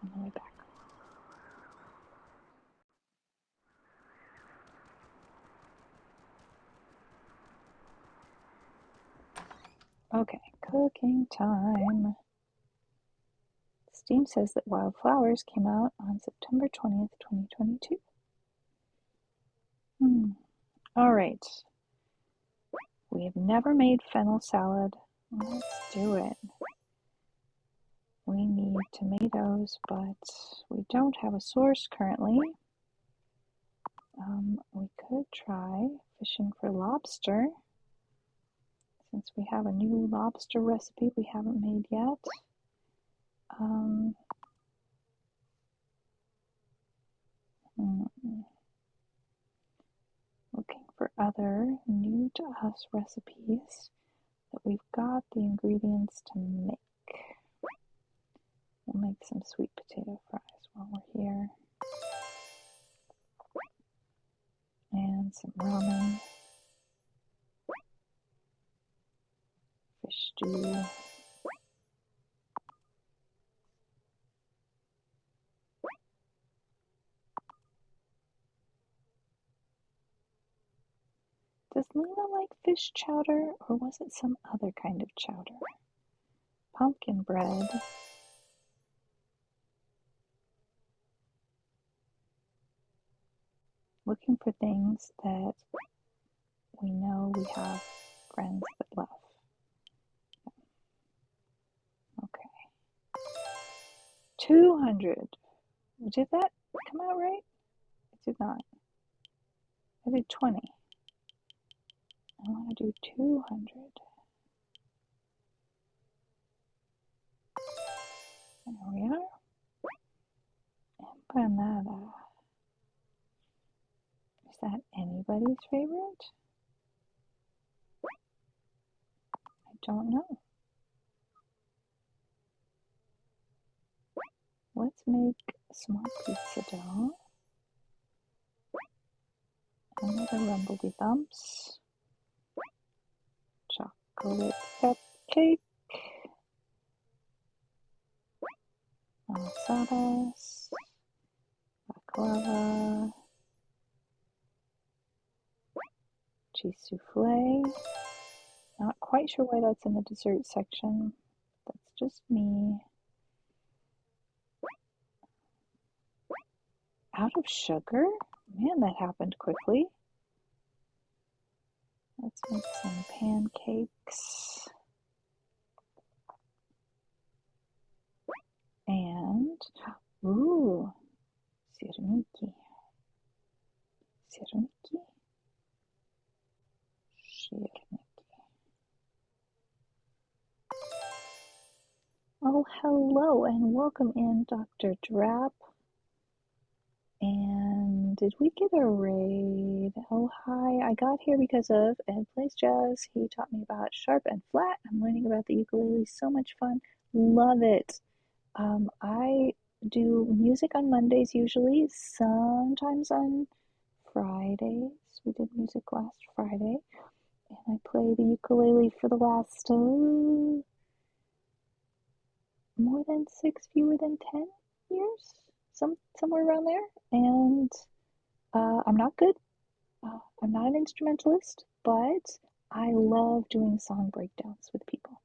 on the way back. Okay, cooking time. It's Steam says that Wild Flowers came out on September 20th, 2022. All right. We have never made fennel salad. Let's do it. We need tomatoes, but we don't have a source currently. We could try fishing for lobster, since we have a new lobster recipe we haven't made yet. Looking for other new to us recipes that we've got the ingredients to make. We'll make some sweet potato fries while we're here. And some ramen. Fish stew. Does Lena like fish chowder, or was it some other kind of chowder? Pumpkin bread. Looking for things that we know we have friends that love. Okay. 200. Did that come out right? It did not. I did 20. I want to do 200. There we are. Empanada. Is that anybody's favorite? I don't know. Let's make small pizza dough. Another rumbledy bumps. Chocolate cupcake. Malasadas. Baklava. Cheese souffle. Not quite sure why that's in the dessert section. That's just me. Out of sugar? Man, that happened quickly. Let's make some pancakes. And, ooh, sirniki. Sirniki? Sirniki. Oh, hello and welcome in, Dr. Drap. And did we get a raid? Oh, hi. I got here because of Ed Plays Jazz. He taught me about sharp and flat. I'm learning about the ukulele. So much fun. Love it. I do music on Mondays usually, sometimes on Fridays. We did music last Friday. And I play the ukulele for the last more than 6, fewer than 10 years, somewhere around there. And I'm not good. I'm not an instrumentalist, but I love doing song breakdowns with people.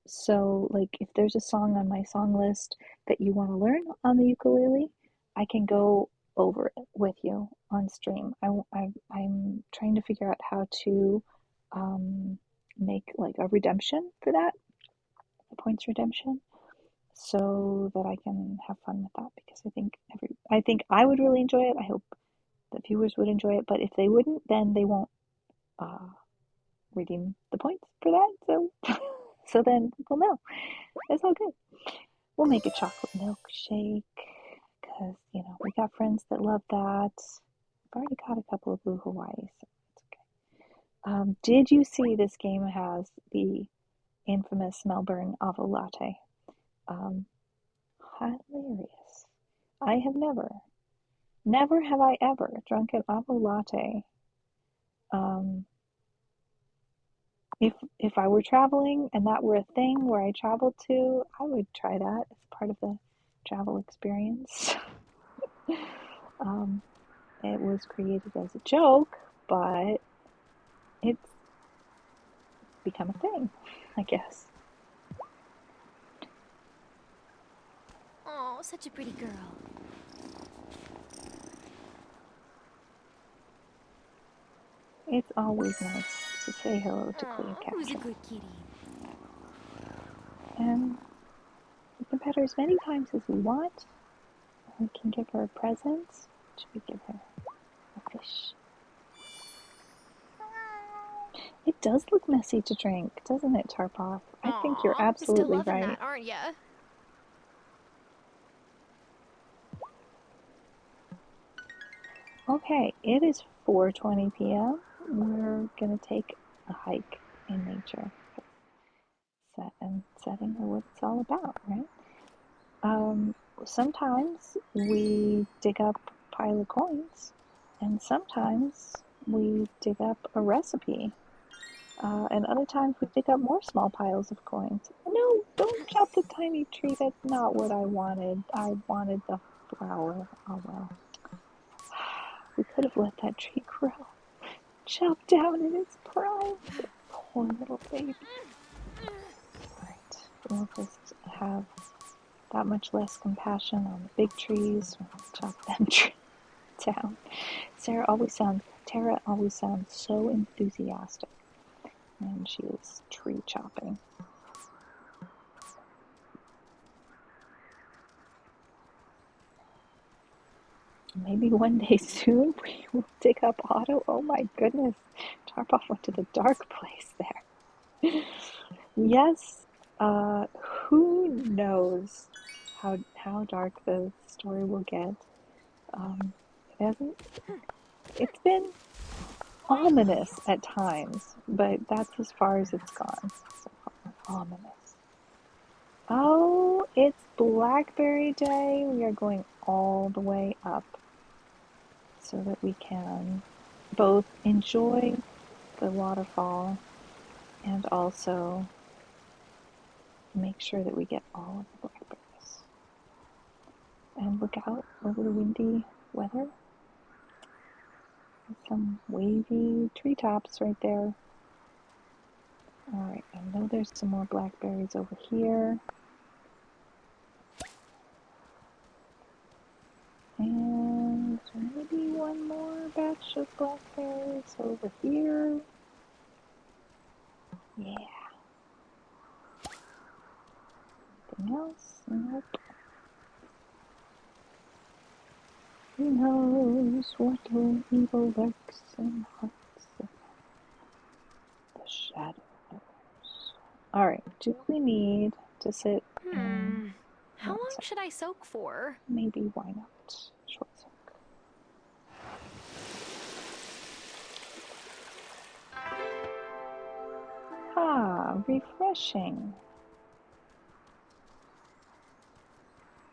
So like if there's a song on my song list that you want to learn on the ukulele, I can go over it with you on stream. I'm trying to figure out how to make like a redemption for that, a points redemption, so that I can have fun with that, because I think I would really enjoy it. I hope the viewers would enjoy it, but if they wouldn't, then they won't redeem the points for that. So then we'll know. It's all good. We'll make a chocolate milkshake, because we got friends that love that. I've already got a couple of Blue Hawaii, so it's okay. Did you see this game has the infamous Melbourne Avo Latte? Hilarious. I have never have I ever drunk an Avo Latte. If I were traveling and that were a thing where I traveled to, I would try that as part of the travel experience. It was created as a joke, but it's become a thing, I guess. such a pretty girl. It's always nice to say hello to Queen Cat. Who's a good kitty? And we can pet her as many times as we want. We can give her presents. Should we give her a fish? It does look messy to drink, doesn't it, Tarpoff? I think you're absolutely still loving right. that, aren't ya? Okay, it is 4:20 p.m. We're gonna take a hike in nature. Setting what it's all about, right? Sometimes we dig up a pile of coins, and sometimes we dig up a recipe, and other times we dig up more small piles of coins. No, don't chop the tiny tree. That's not what I wanted. I wanted the flower. Oh well. We could have let that tree grow. Chopped down in its prime. Poor little baby. Alright, we'll just have that much less compassion on the big trees. We'll chop them down. Tara always sounds so enthusiastic when she is tree chopping. Maybe one day soon we will dig up Otto. Oh my goodness, Tarpoff went to the dark place there. Yes, who knows how dark the story will get. It's been ominous at times, but that's as far as it's gone so far. Ominous. Oh, it's Blackberry Day. We are going all the way up so that we can both enjoy the waterfall and also make sure that we get all of the blackberries. And look out over the windy weather. Some wavy treetops right there. Alright, I know there's some more blackberries over here. And maybe one more batch of blackberries over here. Yeah. Anything else? Nope. Who knows what evil lurks in hearts of the shadows. Alright, do we need to sit in... How long should I soak for? Maybe why not? Short soak. Ah, refreshing.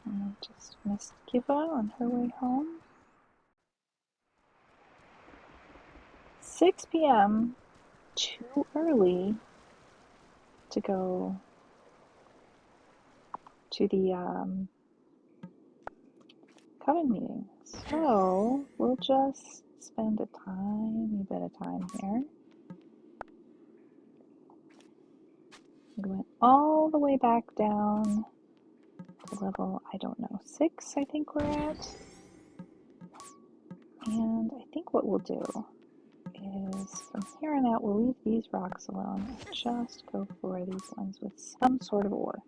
I just missed Kiva on her way home. 6 p.m. Too early to go to the coven meeting. So we'll just spend a tiny bit of time here. We went all the way back down to level, I don't know, 6 I think we're at. And I think what we'll do is from here on out we'll leave these rocks alone and just go for these ones with some sort of ore.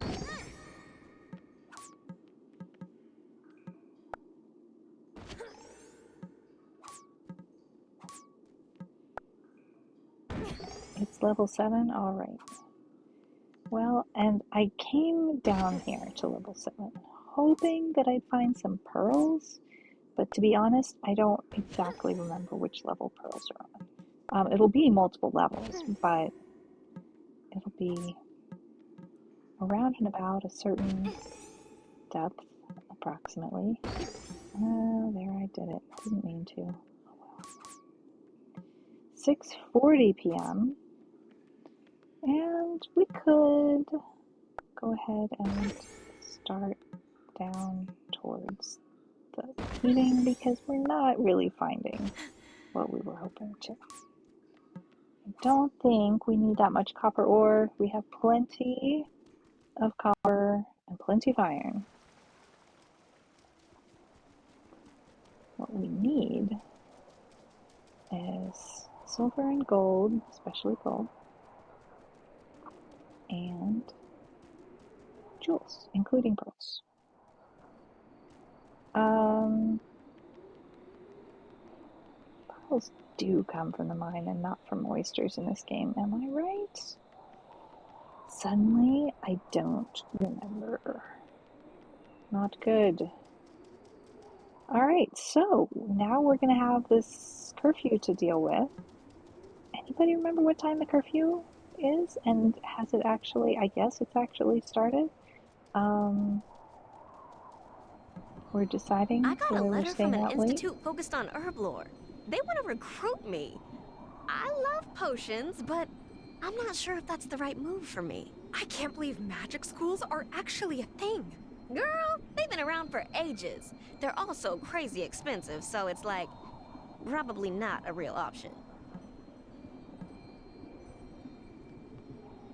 It's level 7? Alright. Well, and I came down here to level 7, hoping that I'd find some pearls, but to be honest, I don't exactly remember which level pearls are on. It'll be multiple levels, but it'll be around and about a certain depth, approximately. There, I did it. Didn't mean to. Oh well. 6:40 p.m. And we could go ahead and start down towards the meeting because we're not really finding what we were hoping to. I don't think we need that much copper ore. We have plenty of copper and plenty of iron. What we need is silver and gold, especially gold, and jewels, including pearls. Pearls do come from the mine and not from oysters in this game, am I right? Suddenly, I don't remember. Not good. Alright, so now we're going to have this curfew to deal with. Anybody remember what time the curfew is? And has it actually, I guess it's actually started? We're deciding I got a whether we're letter from staying an out late. institute focused on herb lore. They want to recruit me. I love potions, but I'm not sure if that's the right move for me. I can't believe magic schools are actually a thing. Girl, they've been around for ages. They're also crazy expensive, so it's like, probably not a real option.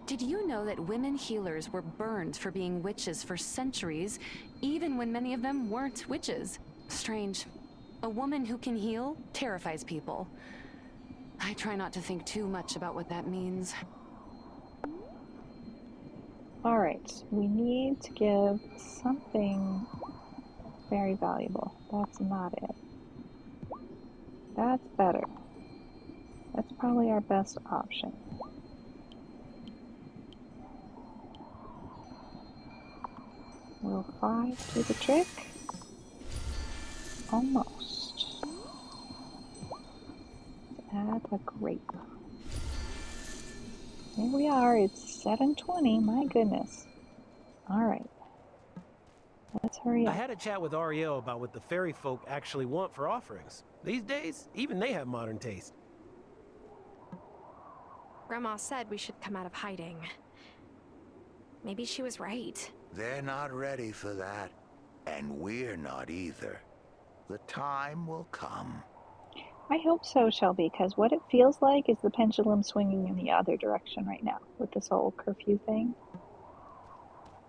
Did you know that women healers were burned for being witches for centuries, even when many of them weren't witches? Strange. A woman who can heal terrifies people. I try not to think too much about what that means. Alright, we need to give something very valuable. That's not it. That's better. That's probably our best option. Will 5 do the trick? Almost. Let's add a grape. Here we are, it's 7:20, my goodness. Alright. Let's hurry I up. had a chat with Ariel about what the fairy folk actually want for offerings. These days, even they have modern taste. Grandma said we should come out of hiding. Maybe she was right. They're not ready for that. And we're not either. The time will come. I hope so, Shelby, because what it feels like is the pendulum swinging in the other direction right now with this whole curfew thing.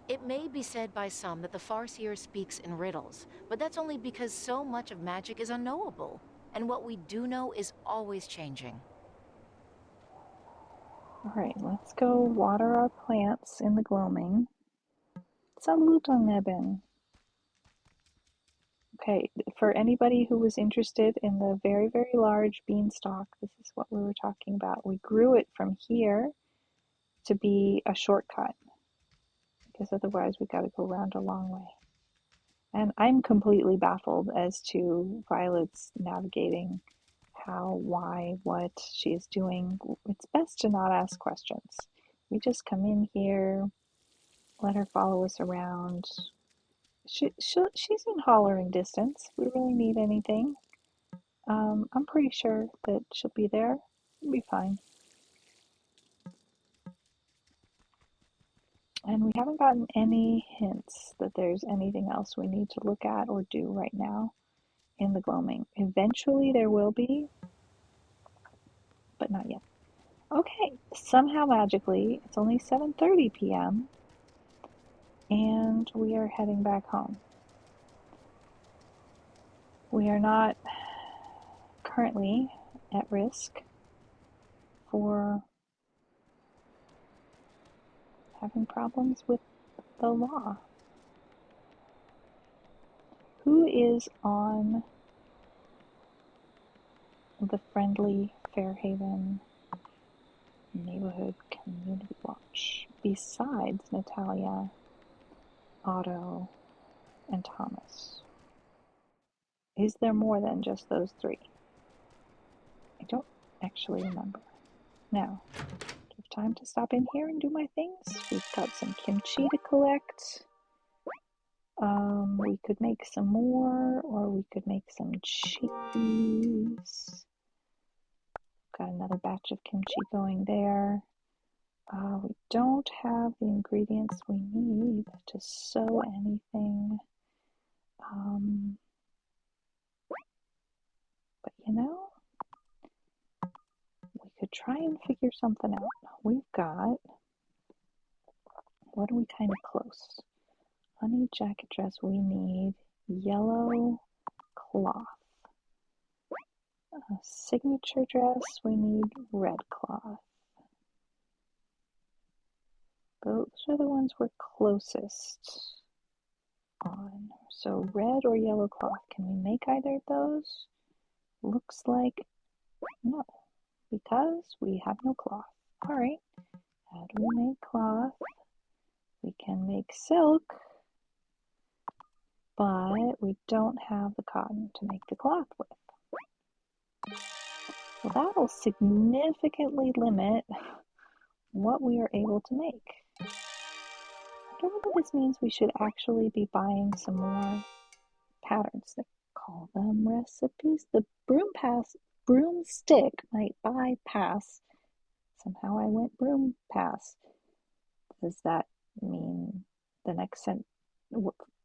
It may be said by some that the Farseer speaks in riddles, but that's only because so much of magic is unknowable, and what we do know is always changing. Alright, let's go water our plants in the gloaming. Salut on Eben. Okay, for anybody who was interested in the very, very large beanstalk, this is what we were talking about. We grew it from here to be a shortcut, because otherwise we got to go around a long way. And I'm completely baffled as to Violet's navigating how, why, what she is doing. It's best to not ask questions. We just come in here, let her follow us around. She's in hollering distance. If we really need anything, I'm pretty sure that she'll be there. It'll be fine. And we haven't gotten any hints that there's anything else we need to look at or do right now in the gloaming. Eventually there will be, but not yet. Okay, somehow magically, it's only 7:30 p.m. and we are heading back home. We are not currently at risk for having problems with the law. Who is on the friendly Fairhaven Neighborhood Community Watch besides Natalia, Otto, and Thomas? Is there more than just those three? I don't actually remember. Now, do I have time to stop in here and do my things? We've got some kimchi to collect. We could make some more, or we could make some cheese. Got another batch of kimchi going there. We don't have the ingredients we need to sew anything. But you know, we could try and figure something out. We've got, what are we kind of close? Honey jacket dress, we need yellow cloth. A signature dress, we need red cloth. Those are the ones we're closest on. So red or yellow cloth. Can we make either of those? Looks like no, because we have no cloth. All right, how do we make cloth? We can make silk, but we don't have the cotton to make the cloth with. Well, that'll significantly limit what we are able to make. I wonder whether this means we should actually be buying some more patterns. They call them recipes. The broomstick might bypass. Somehow I went broom pass. Does that mean the next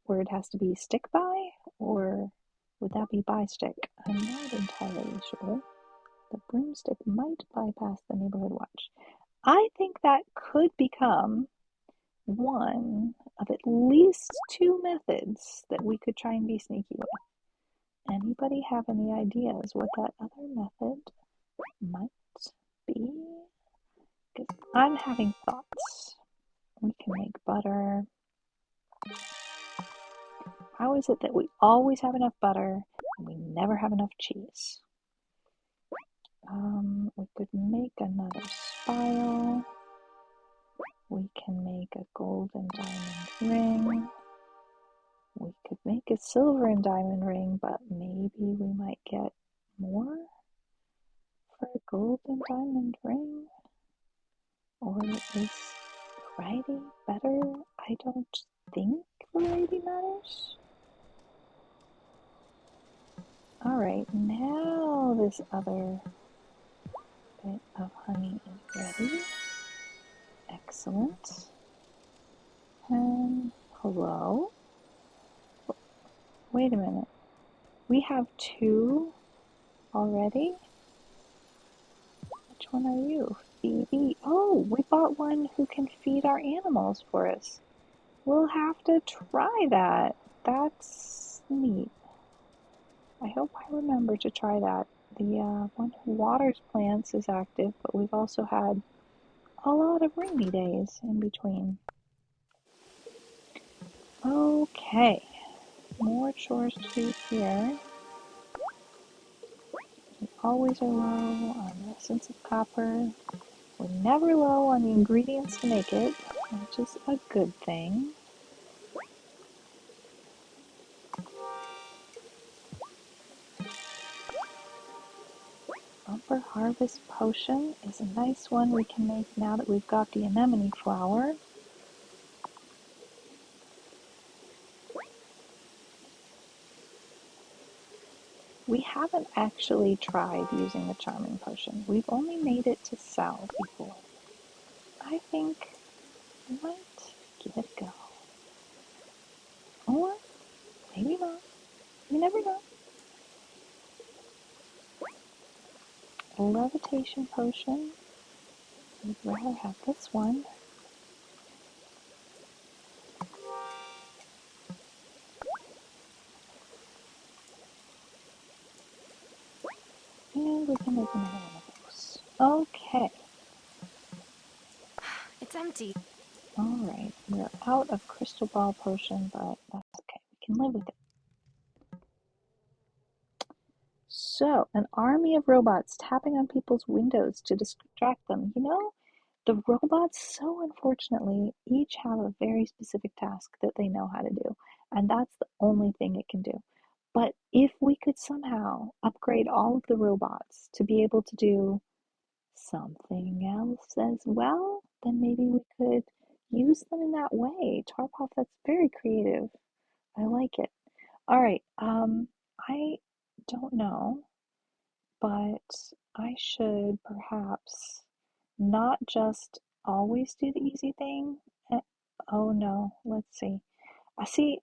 word has to be stick by? Or would that be by stick? I'm not entirely sure. The broomstick might bypass the neighborhood watch. I think that could become one of at least two methods that we could try and be sneaky with. Anybody have any ideas what that other method might be? Because I'm having thoughts. We can make butter. How is it that we always have enough butter and we never have enough cheese? We could make another spile. We can make a gold and diamond ring. We could make a silver and diamond ring, but maybe we might get more for a gold and diamond ring. Or is variety better? I don't think variety matters. Alright, now this other bit of honey is ready. Excellent. Hello? Wait a minute. We have two already? Which one are you? Phoebe. Oh, we bought one who can feed our animals for us. We'll have to try that. That's neat. I hope I remember to try that. The one who waters plants is active, but we've also had a lot of rainy days in between. Okay, more chores to do here. We always are low on the essence of copper. We're never low on the ingredients to make it, which is a good thing. Bumper Harvest Potion is a nice one we can make now that we've got the anemone flower. We haven't actually tried using the Charming Potion. We've only made it to sell before. I think we might give it a go. Or maybe not. You never know. A Levitation Potion. We'd rather have this one. And we can make another one of those. Okay. It's empty. Alright, we're out of Crystal Ball Potion, but that's okay. We can live with it. So, an army of robots tapping on people's windows to distract them. You know, the robots, so unfortunately, each have a very specific task that they know how to do, and that's the only thing it can do. But if we could somehow upgrade all of the robots to be able to do something else as well, then maybe we could use them in that way. Tarpov, that's very creative. I like it. All right, I don't know, but I should perhaps not just always do the easy thing. Oh no, let's see. I see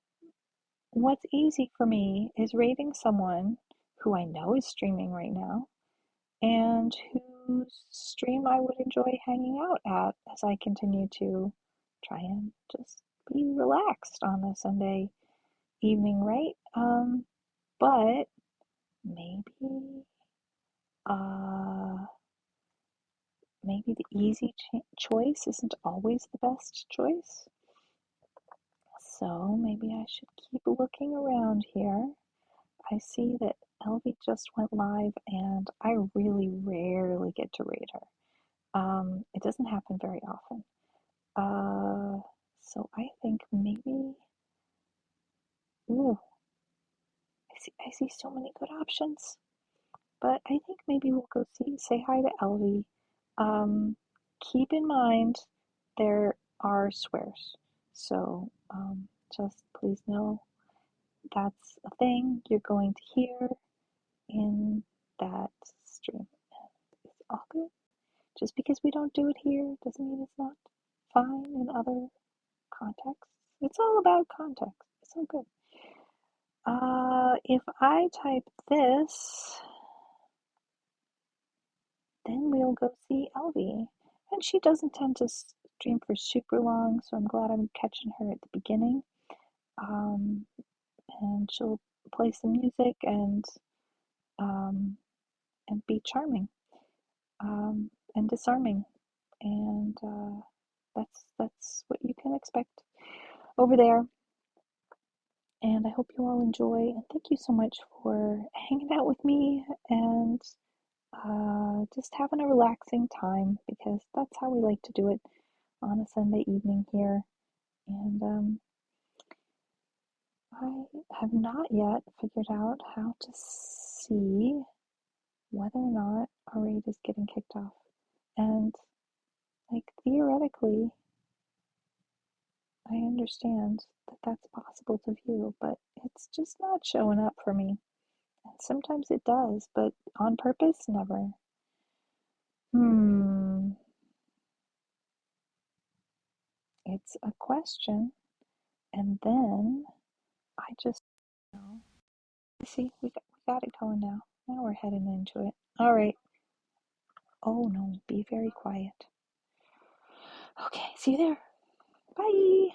what's easy for me is rating someone who I know is streaming right now and whose stream I would enjoy hanging out at as I continue to try and just be relaxed on a Sunday evening, right? But maybe Maybe the easy choice isn't always the best choice. So maybe I should keep looking around here. I see that Elvie just went live, and I really rarely get to raid her. It doesn't happen very often. So I think maybe. Ooh, I see so many good options. But I think maybe we'll go say hi to Elvie. Keep in mind there are swears, so just please know that's a thing you're going to hear in that stream. It's all good. Just because we don't do it here doesn't mean it's not fine in other contexts. It's all about context. It's all good. If I type this, then we'll go see Elvie. And she doesn't tend to stream for super long, so I'm glad I'm catching her at the beginning. And she'll play some music and be charming and disarming, and that's what you can expect over there. And I hope you all enjoy, and thank you so much for hanging out with me and just having a relaxing time, because that's how we like to do it on a Sunday evening here. And I have not yet figured out how to see whether or not a raid is getting kicked off. And like theoretically, I understand that that's possible to view, but it's just not showing up for me. And sometimes it does, but on purpose, never. It's a question, and then I just know. See, we got it going now. Now we're heading into it. All right. Oh no, be very quiet. Okay, see you there. Bye.